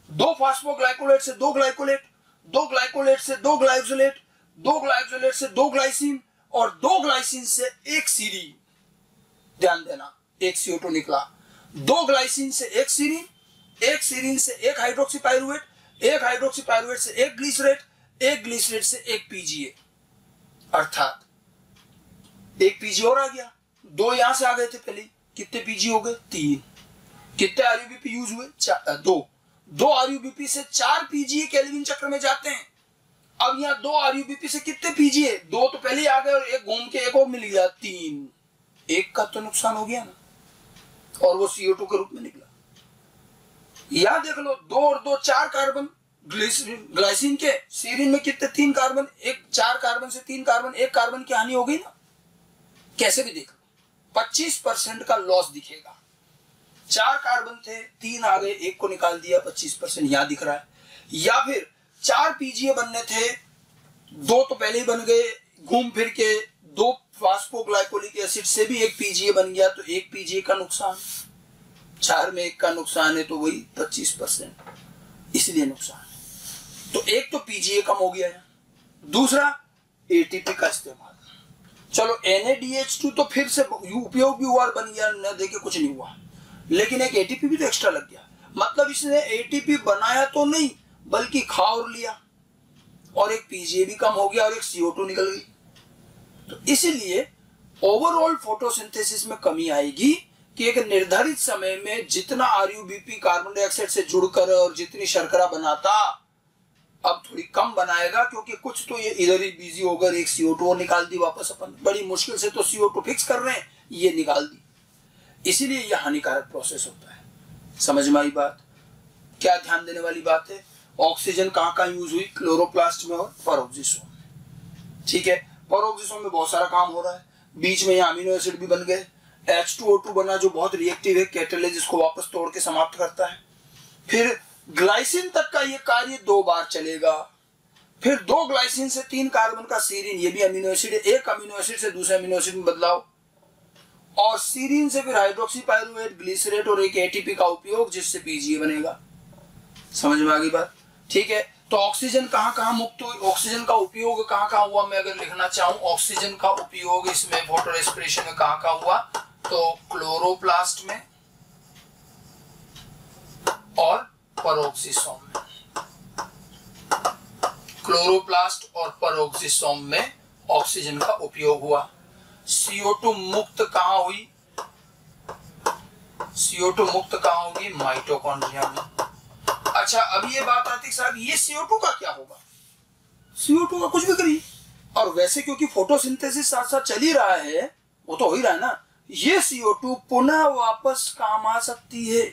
2 फास्फोग्लाइकोलेट से 2 ग्लाइकोलेट, 2 ग्लाइकोलेट से 2 ग्लाइकोलेट, 2 ग्लाइकोलेट से 2 ग्लाइसिन, और 2 ग्लाइसिन से 1 सीरीन। ध्यान देना, 1 CO2 निकला। 2 ग्लाइसिन से 1 सीरीन, 1 सीरीन से 1 हाइड्रोक्सीपाइरुवेट, 1 हाइड्रोक्सीपाइरुवेट से 1 ग्लिसरेट, 1 ग्लिसरेट से 1 पीजीए, अर्थात 1 पीजीए और आ गया। 2 यहां से आ गए थे पहले, कितने पीजी हो गए, 3। कितने आरयूबीपी यूज हुए, 2 आरयूबीपी से 4 पीजीए केल्विन चक्र में जाते हैं। अब यहाँ 2 आरयूबीपी से कितने पीजीए, 2 तो पहले आ गए, और 1 घूम के 1 और मिल गया, 3। 1 का तो नुकसान हो गया ना, और वो CO2 के रूप में निकला। यहां देख लो 2 और 2 4 कार्बन ग्लाइसिन के, सीरीन में कितने, 3 कार्बन, 4 कार्बन से 3 कार्बन, 1 कार्बन की हानि हो गई ना। कैसे भी देख लो 25% का लॉस दिखेगा। 4 कार्बन थे, 3 आ गए, 1 को निकाल दिया, 25% यहां दिख रहा है। या फिर 4 पीजीए बनने थे, 2 तो पहले ही बन गए, घूम फिर के 2 फास्फोग्लाइकोलिक एसिड से भी 1 पीजीए बन गया, तो 1 पीजीए का नुकसान। 4 में 1 का नुकसान है, तो वही 25%, इसलिए नुकसान है। तो एक तो पीजीए कम हो गया है, दूसरा एटीपी का इस्तेमाल। चलो NaDH2 तो फिर से उपयोग भी हुआ और बन गया, न देखे कुछ नहीं हुआ, लेकिन एक एटीपी भी तो एक्स्ट्रा लग गया। मतलब इसने एटीपी बनाया तो नहीं, बल्कि खा और लिया, और एक पीजीए भी कम हो गया, और एक CO2 निकल गई। तो इसीलिए ओवरऑल फोटोसिंथेसिस में कमी आएगी कि एक निर्धारित समय में जितना आरयूबीपी कार्बन डाइऑक्साइड से जुड़कर और जितनी शर्करा बनाता, अब थोड़ी कम बनाएगा, क्योंकि कुछ तो ये इधर ही बिजी होकर 1 CO2 और निकाल दी वापस। अपन बड़ी मुश्किल से तो CO2 फिक्स कर रहे हैं, ये निकाल दी, इसीलिए यह हानिकारक प्रोसेस होता है। समझ में आई बात। क्या ध्यान देने वाली बात है, ऑक्सीजन कहाँ यूज हुई, क्लोरोप्लास्ट में और पेरोक्सिसोम में। ठीक है, पेरोक्सिसोम में बहुत सारा काम हो रहा है, बीच में यहाँ अमीनो एसिड भी बन गए, H2O2 बना जो बहुत रिएक्टिव है, कैटलिस्ट जिसको वापस तोड़ के समाप्त करता है। फिर ग्लाइसिन तक का ये कार्य 2 बार चलेगा। फिर 2 ग्लाइसिन से 3 कार्बन का सीरीन, ये भी अमीनो एसिड है, 1 अमीनो एसिड से दूसरे अमीनो एसिड में बदलाव, और सीरीन से फिर हाइड्रोक्सीपाइरुवेट, ग्लिसरेट और एक एटीपी का उपयोग, जिससे पीजीए बनेगा। समझ में आ गई बात। ठीक है, तो ऑक्सीजन कहाँ मुक्त हुई, ऑक्सीजन का उपयोग कहाँ हुआ, मैं अगर लिखना चाहूं ऑक्सीजन का उपयोग इसमें फोटो रेस्पिरेशन में कहाँ हुआ, तो क्लोरोप्लास्ट में और पेरोक्सिसोम में। क्लोरोप्लास्ट और पेरोक्सिसोम में ऑक्सीजन का उपयोग हुआ। CO2 मुक्त कहां हुई, CO2 मुक्त कहां होगी, माइटोकॉन्ड्रिया में। अच्छा, अब ये बात आती है साहब ये CO2 का क्या होगा, CO2 का कुछ भी करिए, और वैसे क्योंकि फोटोसिंथेसिस साथ साथ चल ही रहा है, वो तो हो ही रहा है ना, ये CO2 पुनः वापस काम आ सकती है।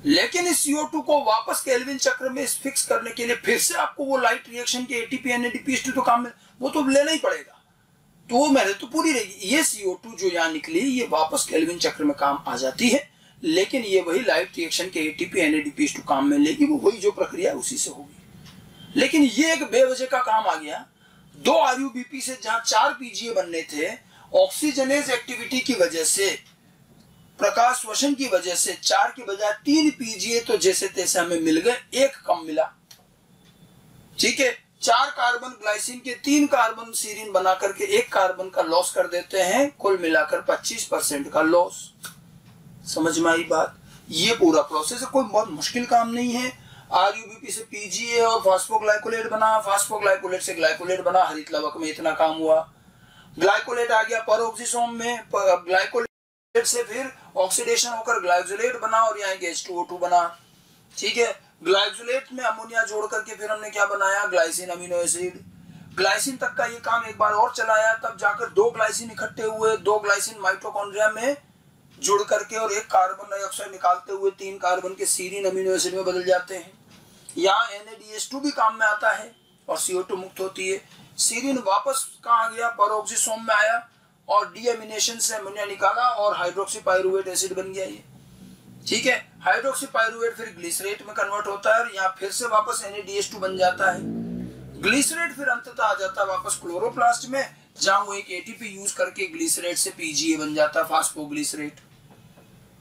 लेकिन इस CO2 को वापस केल्विन चक्र में फिक्स करने के लिए फिर से आपको वो लाइट रिएक्शन के ATP NADPH2 तो काम में वो तो लेना ही पड़ेगा, तो वो मेहनत तो पूरी रहेगी। ये CO2 जो यहाँ निकली ये वापस केल्विन चक्र में काम आ जाती है, लेकिन ये वही लाइट रिएक्शन के ATP NADPH2 काम में लेगी, वो वही जो प्रक्रिया उसी से होगी। लेकिन ये एक बेवजह का काम आ गया। 2 RUBP से जहां 4 PGA बनने थे, ऑक्सीजनेज एक्टिविटी की वजह से प्रकाश श्वसन की वजह से 4 की बजाय 3 पीजीए तो जैसे तैसे हमें मिल गए, एक कम मिला। ठीक है, 4 कार्बन ग्लाइसिन के 3 कार्बन सीरीन बना करके 1 कार्बन का लॉस कर देते हैं, कुल मिलाकर 25% का लॉस। समझ में आई बात? ये पूरा प्रोसेस है, कोई बहुत मुश्किल काम नहीं है। आरयूबीपी से पीजीए और फास्फोग्लाइकोलेट बना, फास्फोग्लाइकोलेट से ग्लाइकोलेट बना, हरित लवक में इतना काम हुआ। ग्लाइकोलेट आ गया परऑक्सीसोम में, ग्लाइकोलेट से फिर ऑक्सीडेशन होकर ग्लाइकोलेट बना और यहाँ H2O2 बना। ठीक है, ग्लाइकोलेट में अमोनिया जोड़ करके फिर हमने क्या बनाया, ग्लाइसिन अमीनो एसिड। ग्लाइसिन तक का ये काम एक बार और चलाया, तब जाकर 2 ग्लाइसिन इकट्ठे हुए, 2 ग्लाइसिन माइटोकॉन्ड्रिया में जुड़ करके और 1 कार्बन डाइऑक्साइड निकालते हुए 3 कार्बन के सीरीन अमीनो एसिड में बदल जाते हैं। यहाँ NADH2 भी काम में आता है और CO2 मुक्त होती है। सीरीन वापस कहाँ गया, परऑक्सीसोम में आया और डीएमिनेशन से अमोनिया निकाला और हाइड्रोक्सी पाइरुवेट एसिड बन गया ये। ठीक है, हाइड्रोक्सी पाइरुवेट फिर ग्लिसरेट में कन्वर्ट होता है और यहाँ फिर से वापस NADH2 बन जाता है। ग्लिसरेट फिर अंततः आ जाता है वापस क्लोरोप्लास्ट में, जहां वो एक ATP यूज करके ग्लिसरेट से PGA बन जाता है, फास्फोग्लिसरेट,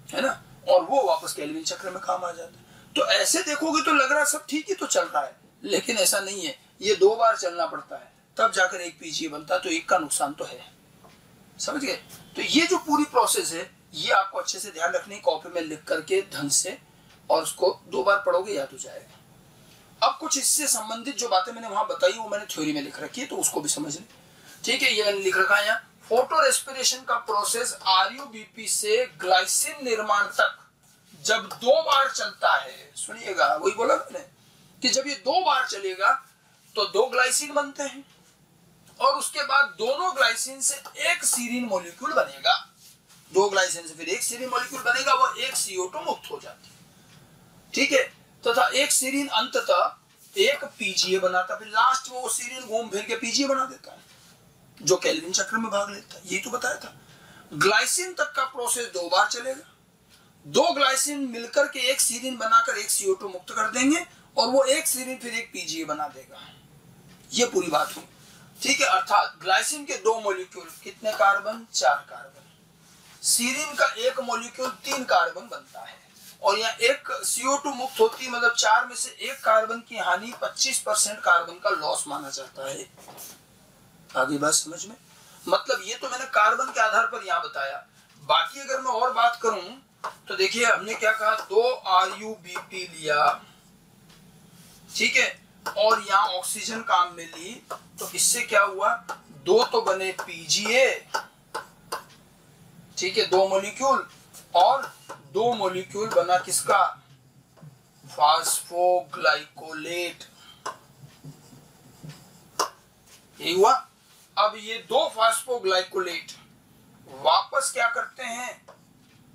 है ना, और वो वापस केल्विन चक्र में काम आ जाता है। तो ऐसे देखोगे तो लग रहा सब ठीक ही तो चल रहा है, लेकिन ऐसा नहीं है, ये 2 बार चलना पड़ता है तब जाकर एक PGA बनता है, तो एक का नुकसान तो है। समझ गए? तो ये जो पूरी प्रोसेस है ये आपको अच्छे से ध्यान रखनी, कॉपी में लिख करके ढंग से, और उसको 2 बार पढ़ोगे याद हो जाएगा। अब कुछ इससे संबंधित जो बातें मैंने वहां बताई वो मैंने थ्योरी में लिख रखी है, तो उसको भी समझ लें। ठीक है, ये मैंने लिख रखा है यहाँ, फोटो रेस्पिरेशन का प्रोसेस आरयूबीपी से ग्लाइसिन निर्माण तक जब 2 बार चलता है, सुनिएगा वही बोला मैंने कि जब ये 2 बार चलेगा तो 2 ग्लाइसिन बनते हैं और उसके बाद दोनों ग्लाइसिन से एक सीरीन मॉलिक्यूल बनेगा, 2 ग्लाइसिन से फिर एक सीरीन मॉलिक्यूल बनेगा, वो एक CO2 मुक्त हो जाती है। ठीक है, तथा एक सीरीन अंततः एक PGA बनाता, फिर लास्ट में वो सीरीन घूम फिर के PGA बना देता है जो केल्विन चक्र में भाग लेता है। यही तो बताया था। ग्लाइसिन तक का प्रोसेस 2 बार चलेगा, 2 ग्लाइसिन मिलकर के एक सीरीन बनाकर एक CO2 मुक्त कर देंगे और वो एक सीरीन फिर एक PGA बना देगा। ये पूरी बात हुई। ठीक है, अर्थात ग्लाइसिन के 2 मॉलिक्यूल, कितने कार्बन, 4 कार्बन, सीरीन का 1 मॉलिक्यूल 3 कार्बन बनता है और यहाँ एक CO2 मुक्त होती है, मतलब 4 में से 1 कार्बन की हानि, 25% कार्बन का लॉस माना जाता है। आगे बात समझ में? मतलब ये तो मैंने कार्बन के आधार पर यहाँ बताया। बाकी अगर मैं और बात करूं तो देखिए हमने क्या कहा, 2 RUBP लिया, ठीक है, और यहाँ ऑक्सीजन काम में ली, तो इससे क्या हुआ, 2 तो बने PGA, ठीक है, 2 मॉलिक्यूल, और 2 मॉलिक्यूल बना किसका, फास्फोग्लाइकोलेट। यही हुआ। अब ये 2 फास्फोग्लाइकोलेट वापस क्या करते हैं,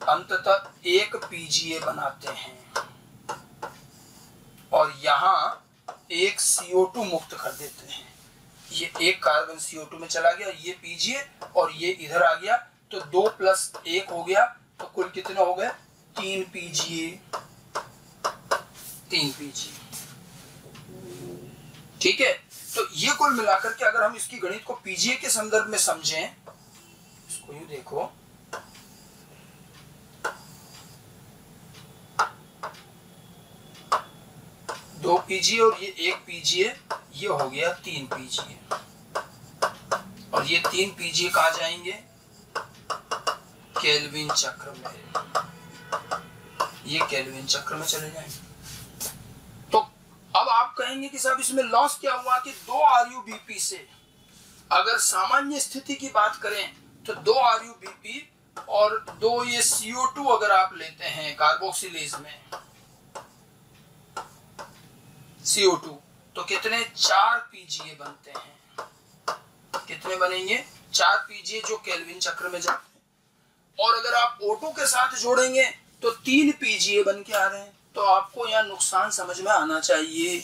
अंततः एक PGA बनाते हैं और यहां एक CO2 मुक्त कर देते हैं। ये एक कार्बन CO2 में चला गया, ये PGA और ये इधर आ गया, तो 2 + 1 हो गया, तो कुल कितने हो गए, 3 PGA। ठीक है, तो ये कुल मिलाकर के अगर हम इसकी गणित को PGA के संदर्भ में समझें, इसको यूं देखो, दो PGA और ये एक PGA, ये हो गया 3 PGA और ये 3 PGA कहाँ जाएंगे, केल्विन चक्र में, ये केल्विन चक्र में चले जाएंगे। तो अब आप कहेंगे कि साहब इसमें लॉस क्या हुआ कि 2 RUBP से, अगर सामान्य स्थिति की बात करें तो 2 RUBP और 2 ये CO2 अगर आप लेते हैं कार्बोक्सिलेज में CO2, तो कितने, 4 PGA बनते हैं। कितने बनेंगे, 4 PGA जो केल्विन चक्र में जाते हैं, और अगर आप O2 के साथ जोड़ेंगे तो 3 PGA बन के आ रहे हैं। तो आपको यहाँ नुकसान समझ में आना चाहिए।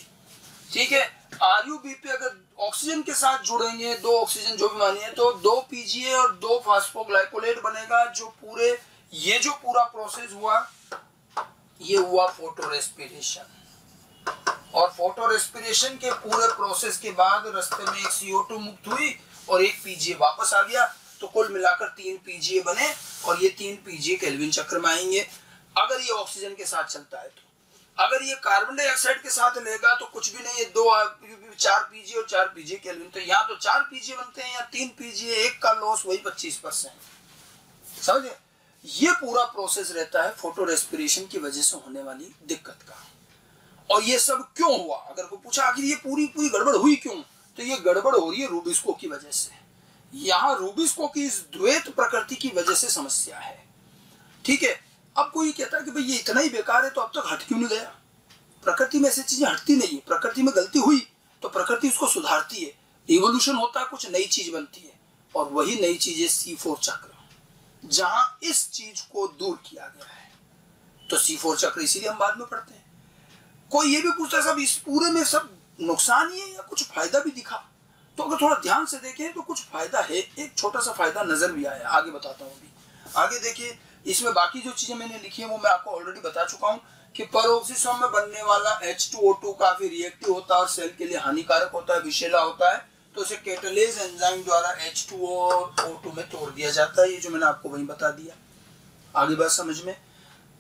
ठीक है, RUBP अगर ऑक्सीजन के साथ जुड़ेंगे, 2 ऑक्सीजन जो भी मानिए, तो 2 PGA और 2 फास्फोग्लाइकोलेट बनेगा। जो पूरे ये जो पूरा प्रोसेस हुआ, ये हुआ फोटो रेस्पिरेशन, और फोटो रेस्पिरेशन के पूरे प्रोसेस के बाद रास्ते में एक CO2 मुक्त हुई और एक PGA वापस आ गया, तो तो कुल मिलाकर 3 पीजीए बने और ये 3 पीजीए केल्विन चक्र में आएंगे अगर ये ऑक्सीजन के साथ चलता है। तो अगर ये कार्बन डाइऑक्साइड के साथ लेगा तो कुछ भी नहीं है, 4 पीजीए और 4 पीजीए केल्विन। तो यहाँ तो 4 पीजीए बनते हैं, यहाँ 3 पीजीए, एक का लॉस वही 25%। समझे? ये पूरा प्रोसेस रहता है फोटो रेस्पिरेशन की वजह से होने वाली दिक्कत का। और ये सब क्यों हुआ? अगर कोई पूछा आखिर ये पूरी गड़बड़ हुई क्यों, तो ये गड़बड़ हो रही है रूबिस्को की वजह से। यहाँ रूबिस्को की इस द्वैत प्रकृति की वजह से समस्या है। ठीक है, अब कोई कहता है कि भाई ये इतना ही बेकार है तो अब तक हट क्यों नहीं गया? प्रकृति में ऐसी चीजें हटती नहीं। प्रकृति में गलती हुई तो प्रकृति उसको सुधारती है, इवोल्यूशन होता है, कुछ नई चीज बनती है। और वही नई चीज है C4 चक्र, जहां इस चीज को दूर किया गया है। तो C4 चक्र इसीलिए हम बाद में पढ़ते हैं। कोई ये भी पूछता है सब इस पूरे में सब नुकसान ही है या कुछ फायदा भी दिखा? तो अगर थोड़ा ध्यान से देखें तो कुछ फायदा है। एक छोटा सा फायदा नजर भी आया, आगे बताता हूँ। अभी आगे देखिए, इसमें बाकी जो चीजें मैंने लिखी है वो मैं आपको ऑलरेडी बता चुका हूँ कि पेरोक्सिसोम में बनने वाला H2O2 काफी रिएक्टिव होता है और सेल के लिए हानिकारक होता है, विषैला होता है। तो इसे कैटालेज एंजाइम द्वारा H2O और O2 में तोड़ दिया जाता है। ये जो मैंने आपको वहीं बता दिया। आगे बात समझ में।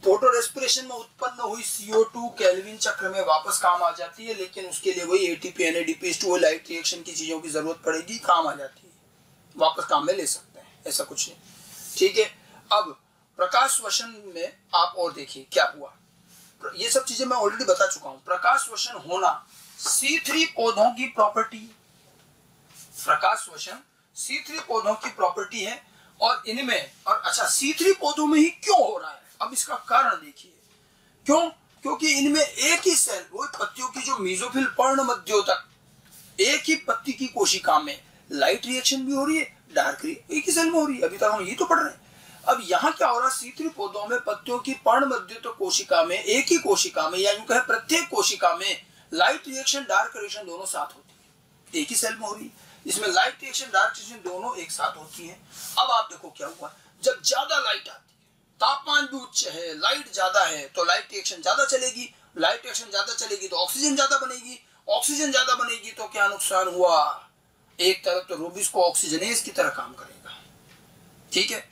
फोटो रेस्पिरेशन में उत्पन्न हुई CO2 केल्विन चक्र में वापस काम आ जाती है, लेकिन उसके लिए वही ATP NADPH2 लाइट रिएक्शन की चीजों की जरूरत पड़ेगी, काम आ जाती है, वापस काम में ले सकते हैं, ऐसा कुछ नहीं। ठीक है, अब प्रकाश श्वसन में आप और देखिए क्या हुआ। ये सब चीजें मैं ऑलरेडी बता चुका हूं। प्रकाश श्वसन होना C3 पौधों की प्रॉपर्टी, प्रकाश श्वसन C3 पौधों की प्रॉपर्टी है। और इनमें और अच्छा C3 पौधों में ही क्यों हो रहा है, अब इसका कारण देखिए। क्यों? क्योंकि इनमें एक ही सेल, वो पत्तियों की जो मीजोफिल पर्ण मध्योतक, एक ही पत्ती की कोशिका में लाइट रिएक्शन भी हो रही है, डार्क एक ही सेल में हो रही है। अभी तक हम ये तो पढ़ रहे हैं। अब यहाँ क्या हो रहा है, C3 पौधों में पत्तियों की पर्ण मध्योतक कोशिका में, एक ही कोशिका में, या यूं कहे प्रत्येक कोशिका में लाइट रिएक्शन डार्क रिएक्शन दोनों साथ होती है, एक ही सेल में हो रही है। इसमें लाइट रिएक्शन डार्क रिएक्शन दोनों एक साथ होती है। अब आप देखो क्या हुआ, जब ज्यादा लाइट आती है, तापमान भी उच्च है, लाइट ज्यादा है, तो लाइट रिएक्शन ज्यादा चलेगी। लाइट रिएक्शन ज्यादा चलेगी तो ऑक्सीजन ज्यादा बनेगी। ऑक्सीजन ज्यादा बनेगी तो क्या नुकसान हुआ? एक तरफ तो रूबिस्को ऑक्सीजनेज की तरह काम करेगा। ठीक है,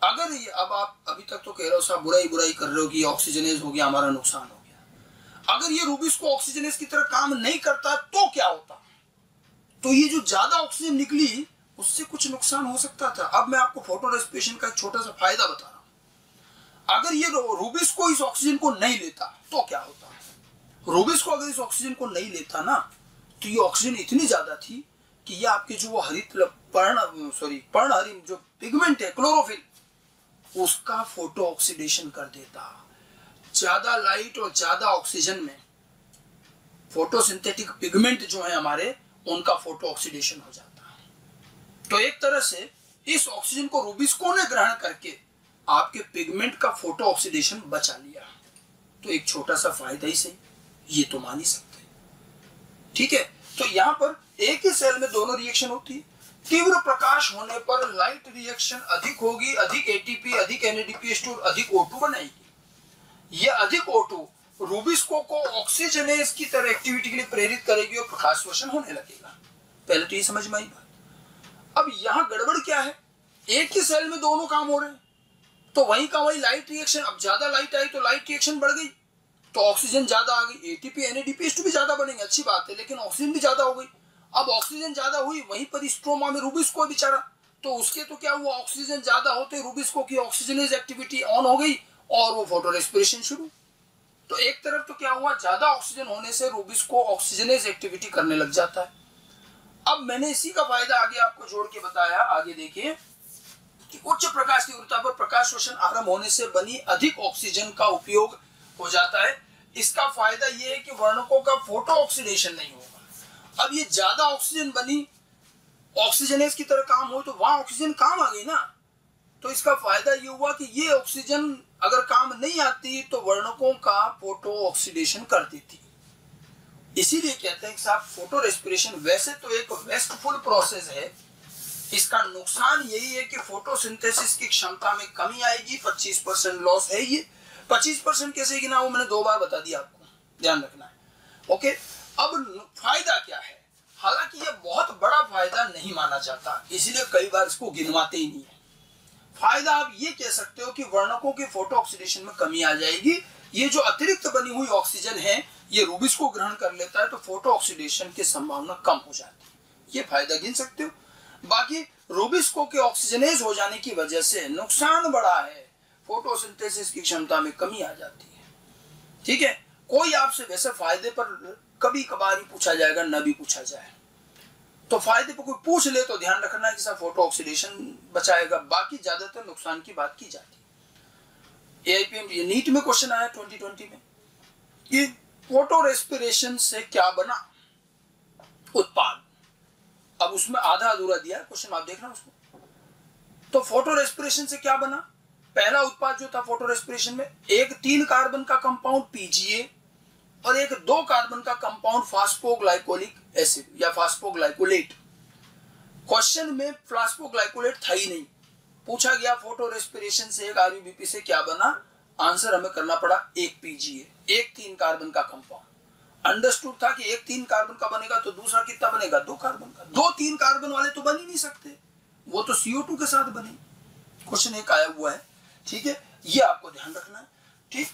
अगर ये अब आप अभी तक तो कह रहे हो साहब बुराई कर रहे हो कि ऑक्सीजनेज हो गया, हमारा नुकसान हो गया। अगर ये रूबिस्को ऑक्सीजनेज की तरह काम नहीं करता तो क्या होता? तो ये जो ज्यादा ऑक्सीजन निकली उससे कुछ नुकसान हो सकता था। अब मैं आपको फोटो रेस्पिरेशन का एक छोटा सा फायदा बता रहा हूं। अगर ये रूबिस्को इस ऑक्सीजन को नहीं लेता तो क्या होता? रूबिस्को अगर इस ऑक्सीजन को नहीं लेता ना, तो ये ऑक्सीजन इतनी ज्यादा थी कि ये आपके जो वो हरित पर्णहरित जो पिगमेंट है, क्लोरोफिल, उसका फोटो ऑक्सीडेशन कर देता। ज्यादा लाइट और ज्यादा ऑक्सीजन में फोटोसिंथेटिक पिगमेंट जो है हमारे, उनका फोटो ऑक्सीडेशन हो जाता। तो एक तरह से इस ऑक्सीजन को रूबिस्को ने ग्रहण करके आपके पिगमेंट का फोटो ऑक्सीडेशन बचा लिया। तो एक छोटा सा फायदा ही सही, ये तो मान ही सकते हैं। ठीक है, तो यहां पर एक ही सेल में दोनों रिएक्शन होती है। तीव्र प्रकाश होने पर लाइट रिएक्शन अधिक होगी, अधिक ATP, अधिक NADPH2, अधिक O2 बनाएगी। यह अधिक O2 रूबिस्को को ऑक्सीजनेज की तरह एक्टिविटी के लिए प्रेरित करेगी और प्रकाश श्वसन होने लगेगा। पहले तो ये समझ में आई बात। अब यहाँ गड़बड़ क्या है, एक ही सेल में दोनों काम हो रहे हैं, तो वहीं का वही लाइट रिएक्शन। अब ज्यादा लाइट आई तो लाइट रिएक्शन बढ़ गई, तो ऑक्सीजन ज्यादा आ गई, ATP NADPH2 भी ज्यादा बनेंगे, अच्छी बात है, लेकिन ऑक्सीजन भी ज्यादा हो गई। अब ऑक्सीजन ज्यादा हुई, वहीं पर स्ट्रोमा में रूबिस्को बेचारा, तो उसके तो क्या हुआ, ऑक्सीजन ज्यादा होते रूबिस्को की ऑक्सीजनेज एक्टिविटी ऑन हो गई और वो फोटो रेस्पिरेशन शुरू। तो एक तरफ तो क्या हुआ, ज्यादा ऑक्सीजन होने से रूबिस्को ऑक्सीजनेज एक्टिविटी करने लग जाता है। अब मैंने इसी का फायदा आगे आपको जोड़ के बताया। आगे देखिए कि उच्च प्रकाश तीव्रता पर प्रकाश श्वसन आरंभ होने से बनी अधिक ऑक्सीजन का उपयोग हो जाता है। इसका फायदा यह है कि वर्णकों का फोटो ऑक्सीडेशन नहीं होगा। अब ये ज्यादा ऑक्सीजन बनी, ऑक्सीजनेज की तरह काम हो, तो वहां ऑक्सीजन काम आ गई ना, तो इसका फायदा ये हुआ कि ये ऑक्सीजन अगर काम नहीं आती तो वर्णकों का फोटो ऑक्सीडेशन कर देती। इसीलिए कहते हैं कि साहब फोटो रेस्पिरेशन वैसे तो एक वेस्टफुल प्रोसेस है, इसका नुकसान यही है कि फोटोसिंथेसिस की क्षमता में कमी आएगी, 25% लॉस है। ये 25% कैसे गिना वो मैंने 2 बार बता दिया, आपको ध्यान रखना है। ओके, अब फायदा क्या है? हालांकि ये बहुत बड़ा फायदा नहीं माना जाता, इसलिए कई बार इसको गिनवाते ही नहीं है। फायदा आप ये कह सकते हो कि वर्णकों के फोटो ऑक्सीडेशन में कमी आ जाएगी। ये जो अतिरिक्त बनी हुई ऑक्सीजन है ये रूबिस को ग्रहण कर लेता है तो फोटो ऑक्सीडेशन की संभावना कम हो जाती है, ये फायदा गिन सकते हो। बाकी रूबिस्को के ऑक्सीजनेज हो जाने की वजह से नुकसान बड़ा है, फोटोसिंथेसिस की क्षमता में कमी आ जाती है। ठीक है, कोई आपसे वैसे फायदे पर कभी कभार ही पूछा जाएगा, न भी पूछा जाए तो फायदे पर कोई पूछ ले तो ध्यान रखना कि सब फोटो ऑक्सीडेशन बचाएगा, बाकी ज्यादातर नुकसान की बात की जाती है। एआईपीएम ये नीट में क्वेश्चन आया 2020 में कि फोटो रेस्पिरेशन से क्या बना उत्पाद। अब उसमें आधा अधूरा दिया क्वेश्चन, आप देखना उसको। तो फोटो रेस्पिरेशन से क्या बना, पहला उत्पाद जो था फोटो रेस्पिरेशन में, एक 3 कार्बन का कंपाउंड पीजीए और एक 2 कार्बन का कंपाउंड फास्फोग्लाइकोलिक एसिड या फास्फोग्लाइकोलेट। क्वेश्चन में फास्फोग्लाइकोलेट था ही नहीं, पूछा गया फोटो रेस्पिरेशन से एक आरयूबीपी से क्या बना, आंसर हमें करना पड़ा एक पीजीए, एक 3 कार्बन का कंपाउंड। अंडरस्टूड था कि एक 3 कार्बन का बनेगा तो दूसरा कितना बनेगा, 2 कार्बन का। 2 3 कार्बन वाले तो बन ही नहीं सकते, वो तो CO2 के साथ बने। क्वेश्चन एक आया हुआ है, ठीक है, ये आपको ध्यान रखना है। ठीक,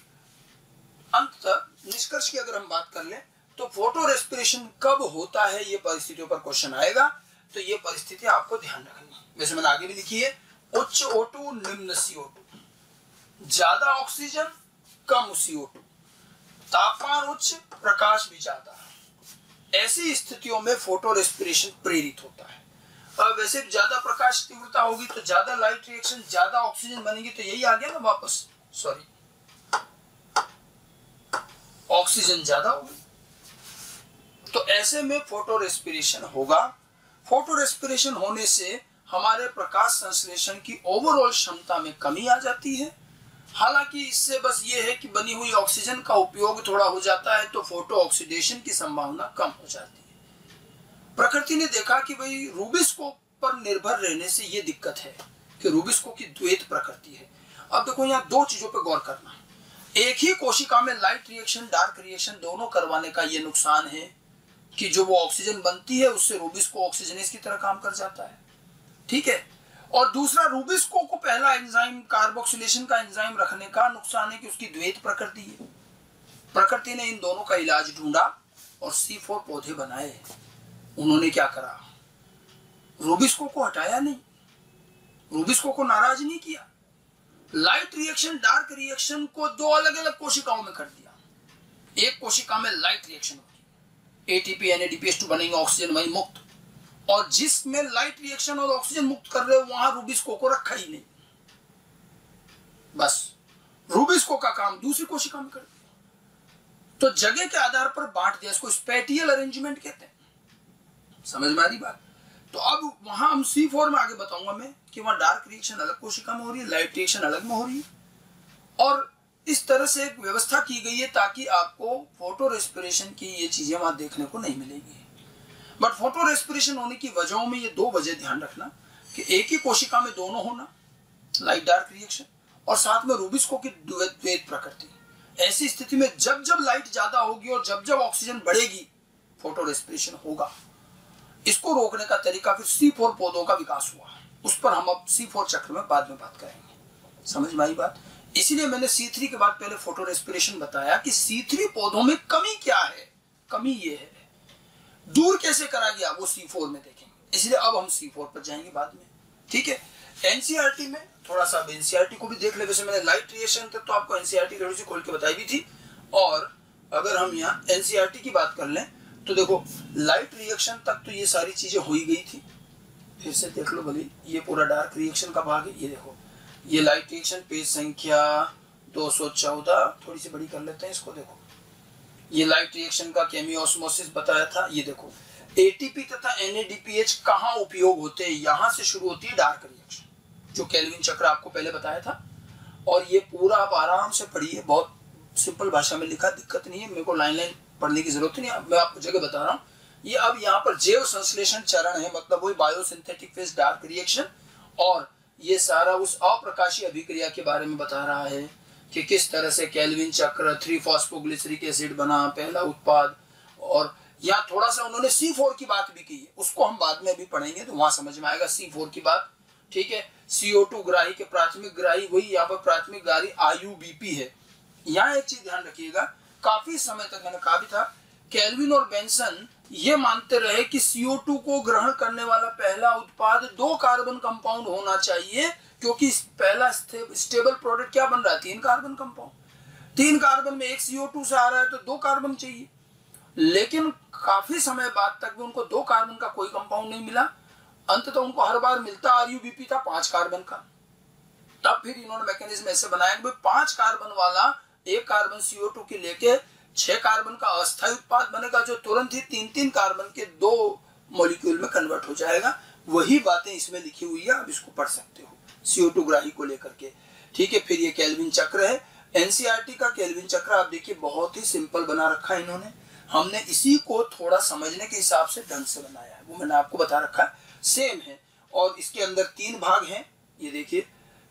अंत निष्कर्ष की अगर हम बात कर ले तो फोटो रेस्पिरेशन कब होता है, ये परिस्थितियों पर क्वेश्चन आएगा, तो ये परिस्थिति आपको ध्यान रखनी है। वैसे मैंने आगे भी लिखी है, उच्च O2 निम्न CO2, ज्यादा ऑक्सीजन कम CO2, तापमान उच्च प्रकाश भी ज्यादा, ऐसी स्थितियों में फोटो रेस्पिरेशन प्रेरित होता है। अब वैसे ज्यादा प्रकाश तीव्रता होगी तो ज्यादा लाइट रिएक्शन, ज्यादा ऑक्सीजन बनेगी, तो यही आ गया ना वापस, सॉरी ऑक्सीजन ज्यादा होगी, तो ऐसे में फोटो रेस्पिरेशन होगा। फोटो रेस्पिरेशन होने से हमारे प्रकाश संश्लेषण की ओवरऑल क्षमता में कमी आ जाती है। हालांकि इससे बस ये है कि बनी हुई ऑक्सीजन का उपयोग थोड़ा हो जाता है तो फोटो ऑक्सीडेशन की संभावना कम हो जाती है। प्रकृति ने देखा कि भाई रूबिस्को पर निर्भर रहने से ये दिक्कत है कि रूबिस्को की द्वैत प्रकृति है। अब देखो यहाँ 2 चीजों पर गौर करना, एक ही कोशिका में लाइट रिएक्शन डार्क रिएक्शन दोनों करवाने का ये नुकसान है कि जो वो ऑक्सीजन बनती है उससे रूबिस्को ऑक्सीजनेज की तरह काम कर जाता है। ठीक है, और दूसरा रूबिस्को को पहला एंजाइम कार्बोक्सिलेशन का एंजाइम रखने का नुकसान है कि उसकी द्वैत प्रकृति है। प्रकृति ने इन दोनों का इलाज ढूंढा और C4 पौधे बनाए। उन्होंने क्या करा, रूबिस्को को हटाया नहीं, रूबिस्को को नाराज नहीं किया, लाइट रिएक्शन डार्क रिएक्शन को 2 अलग अलग कोशिकाओं में कर दिया। एक कोशिका में लाइट रिएक्शन होगी, ATP NADPH2 बनेंगे, ऑक्सीजन वहीं मुक्त, और जिसमें लाइट रिएक्शन और ऑक्सीजन मुक्त कर रहे हो वहां रूबिस्को को रखा ही नहीं, बस रूबिस्को का काम दूसरी कोशिका में कर दिया। तो जगह के आधार पर बांट दिया, इसको स्पेटियल अरेंजमेंट कहते हैं। समझ में आ रही बात। तो अब वहां हम C4 में आगे बताऊंगा मैं कि वहां डार्क रिएक्शन अलग कोशिका में हो रही है, लाइट रिएक्शन अलग में हो रही है, और इस तरह से एक व्यवस्था की गई है ताकि आपको फोटो रेस्पिरेशन की ये चीजें वहां देखने को नहीं मिलेगी। बट फोटो रेस्पिरेशन होने की वजहों में ये 2 वजह ध्यान रखना कि एक ही कोशिका में दोनों होना, लाइट डार्क रिएक्शन, और साथ में रूबिस्को की द्वैत प्रकृति। ऐसी स्थिति में जब जब लाइट ज्यादा होगी और जब जब ऑक्सीजन बढ़ेगी फोटो रेस्पिरेशन होगा। इसको रोकने का तरीका फिर C4 पौधों का विकास हुआ, उस पर हम अब C4 चक्र में बाद में बात करेंगे। समझ में आई बात। इसीलिए मैंने C3 के बाद पहले फोटो रेस्पिरेशन बताया कि C3 पौधों में कमी क्या है। कमी ये है, दूर कैसे करा गया वो C4 में देखेंगे, इसलिए अब हम C4 पर जाएंगे बाद में। ठीक है, NCERT में थोड़ा सा NCERT को भी देख ले। वैसे मैंने लाइट रिएक्शन तक तो आपको NCERT थोड़ी सी खोल के बताई भी थी, और अगर हम यहाँ NCERT की बात कर लें तो देखो लाइट रिएक्शन तक तो ये सारी चीजें हो ही गई थी। फिर से देख लो भले, ये पूरा डार्क रिएक्शन का भाग है। ये देखो, ये लाइट रिएक्शन पेज संख्या 214, थोड़ी सी बड़ी कर लेते हैं इसको। देखो ये लाइट रिएक्शन का केमियोस्मोसिस बताया था। ये देखो ATP तथा NADPH कहाँ उपयोग होते हैं, यहाँ से शुरू होती है डार्क रिएक्शन, जो केल्विन चक्र आपको पहले बताया था। और ये पूरा आप आराम से पढ़िए, बहुत सिंपल भाषा में लिखा, दिक्कत नहीं है, मेरे को लाइन लाइन पढ़ने की जरूरत नहीं है, मैं आपको जगह बता रहा हूँ। ये अब यहाँ पर जैव संश्लेषण चरण है, मतलब वही बायोसिंथेटिक फेज डार्क रिएक्शन, और ये सारा उस अप्रकाशीय अभिक्रिया के बारे में बता रहा है कि किस तरह से केल्विन चक्र 3 फॉस्फोग्लिसरिक एसिड बना पहला उत्पाद, और यहाँ थोड़ा सा उन्होंने C4 की बात भी की है, उसको हम बाद में भी पढ़ेंगे तो वहां समझ में आएगा C4 की बात। ठीक है, CO2 ग्राही के प्राथमिक ग्राही, वही यहाँ पर प्राथमिक ग्राही IUBP है। यहाँ एक चीज ध्यान रखिएगा, काफी समय तक मैंने कहा भी था, केल्विन और बेंसन ये मानते रहे कि CO2 को ग्रहण करने वाला पहला उत्पाद 2 कार्बन कंपाउंड होना चाहिए, क्योंकि पहला स्टेबल प्रोडक्ट क्या बन रहा है, 3 कार्बन कंपाउंड। 3 कार्बन में एक CO2 से आ रहा है तो 2 कार्बन चाहिए, लेकिन काफी समय बाद तक भी उनको 2 कार्बन का कोई कंपाउंड नहीं मिला। अंततः उनको हर बार मिलता RUBP था 5 कार्बन का। तब फिर इन्होंने मैकेनिज्म ऐसे बनाया कि 5 कार्बन वाला 1 कार्बन CO2 के लेके 6 कार्बन का अस्थायी उत्पाद बनेगा, जो तुरंत ही 3-3 कार्बन के 2 मॉलिक्यूल में कन्वर्ट हो जाएगा। वही बातें इसमें लिखी हुई है, आप इसको पढ़ सकते हो CO2 ग्राही को लेकर के। ठीक है, फिर ये केल्विन चक्र है। NCERT का केल्विन चक्र आप देखिए बहुत ही सिंपल बना रखा है इन्होंने, हमने इसी को थोड़ा समझने के हिसाब से ढंग से बनाया है, वो मैंने आपको बता रखा है, सेम है। और इसके अंदर 3 भाग हैं, ये देखिए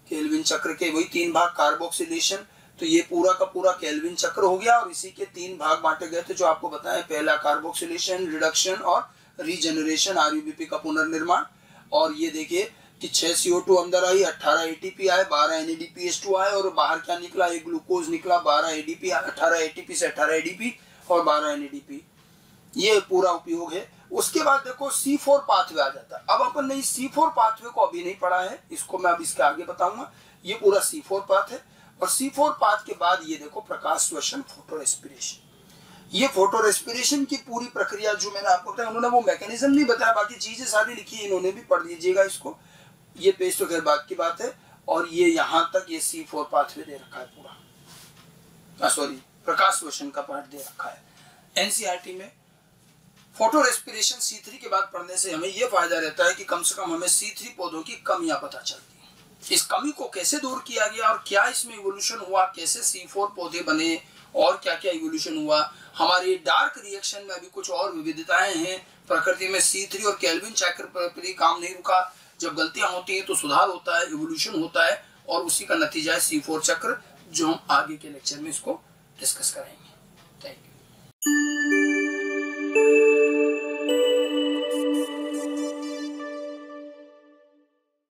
केल्विन चक्र के वही 3 भाग, कार्बोक्सिलेशन, तो ये पूरा का पूरा केल्विन चक्र हो गया और इसी के 3 भाग बांटे गए थे जो आपको बताएं, पहला कार्बोक्सिलेशन, रिडक्शन और रीजनरेशन, RUBP का पुनर्निर्माण। और ये देखिए कि 6 CO2 अंदर आई, 18 ATP आए, 12 NADPH2 आए और बाहर क्या निकला, एक ग्लूकोज निकला, 12 ADP, 18 ATP से 18 ADP और 12 NADP, ये पूरा उपयोग है। उसके बाद देखो C4 पाथवे आ जाता है। अब अपन ने C4 पाथवे को अभी नहीं पढ़ा है, इसको मैं अब इसके आगे बताऊंगा। ये पूरा C4 पाथ है और C4 पाथ के बाद ये देखो प्रकाश श्वसन, फोटो रेस्पिरेशन। ये फोटो रेस्पिरेशन की पूरी प्रक्रिया जो मैंने आपको बताया, उन्होंने वो मैकेनिज्म नहीं बताया, बाकी चीजें सारी लिखी है, इन्होंने भी पढ़ लीजिएगा इसको। ये पेज तो खैर बात की बात है। और ये यहाँ तक ये C4 पाथवे दे रखा है पूरा, सॉरी प्रकाश श्वसन का पार्ट दे रखा है NCERT में। फोटो रेस्पिरेशन C3 के बाद पढ़ने से हमें यह फायदा रहता है कि कम से कम हमें C3 पौधों की कमियां पता चलती हैं। इस कमी को कैसे दूर किया गया और क्या इसमें इवोल्यूशन हुआ, कैसे C4 पौधे बने और क्या क्या इवोल्यूशन हुआ। हमारी डार्क रिएक्शन में अभी कुछ और विविधताएं हैं, प्रकृति में C3 और केल्विन चक्र पर काम नहीं रुका, जब गलतियां होती हैं तो सुधार होता है, इवोल्यूशन होता है और उसी का नतीजा है C4 चक्र, जो हम आगे के लेक्चर में इसको डिस्कस करेंगे। Thank you.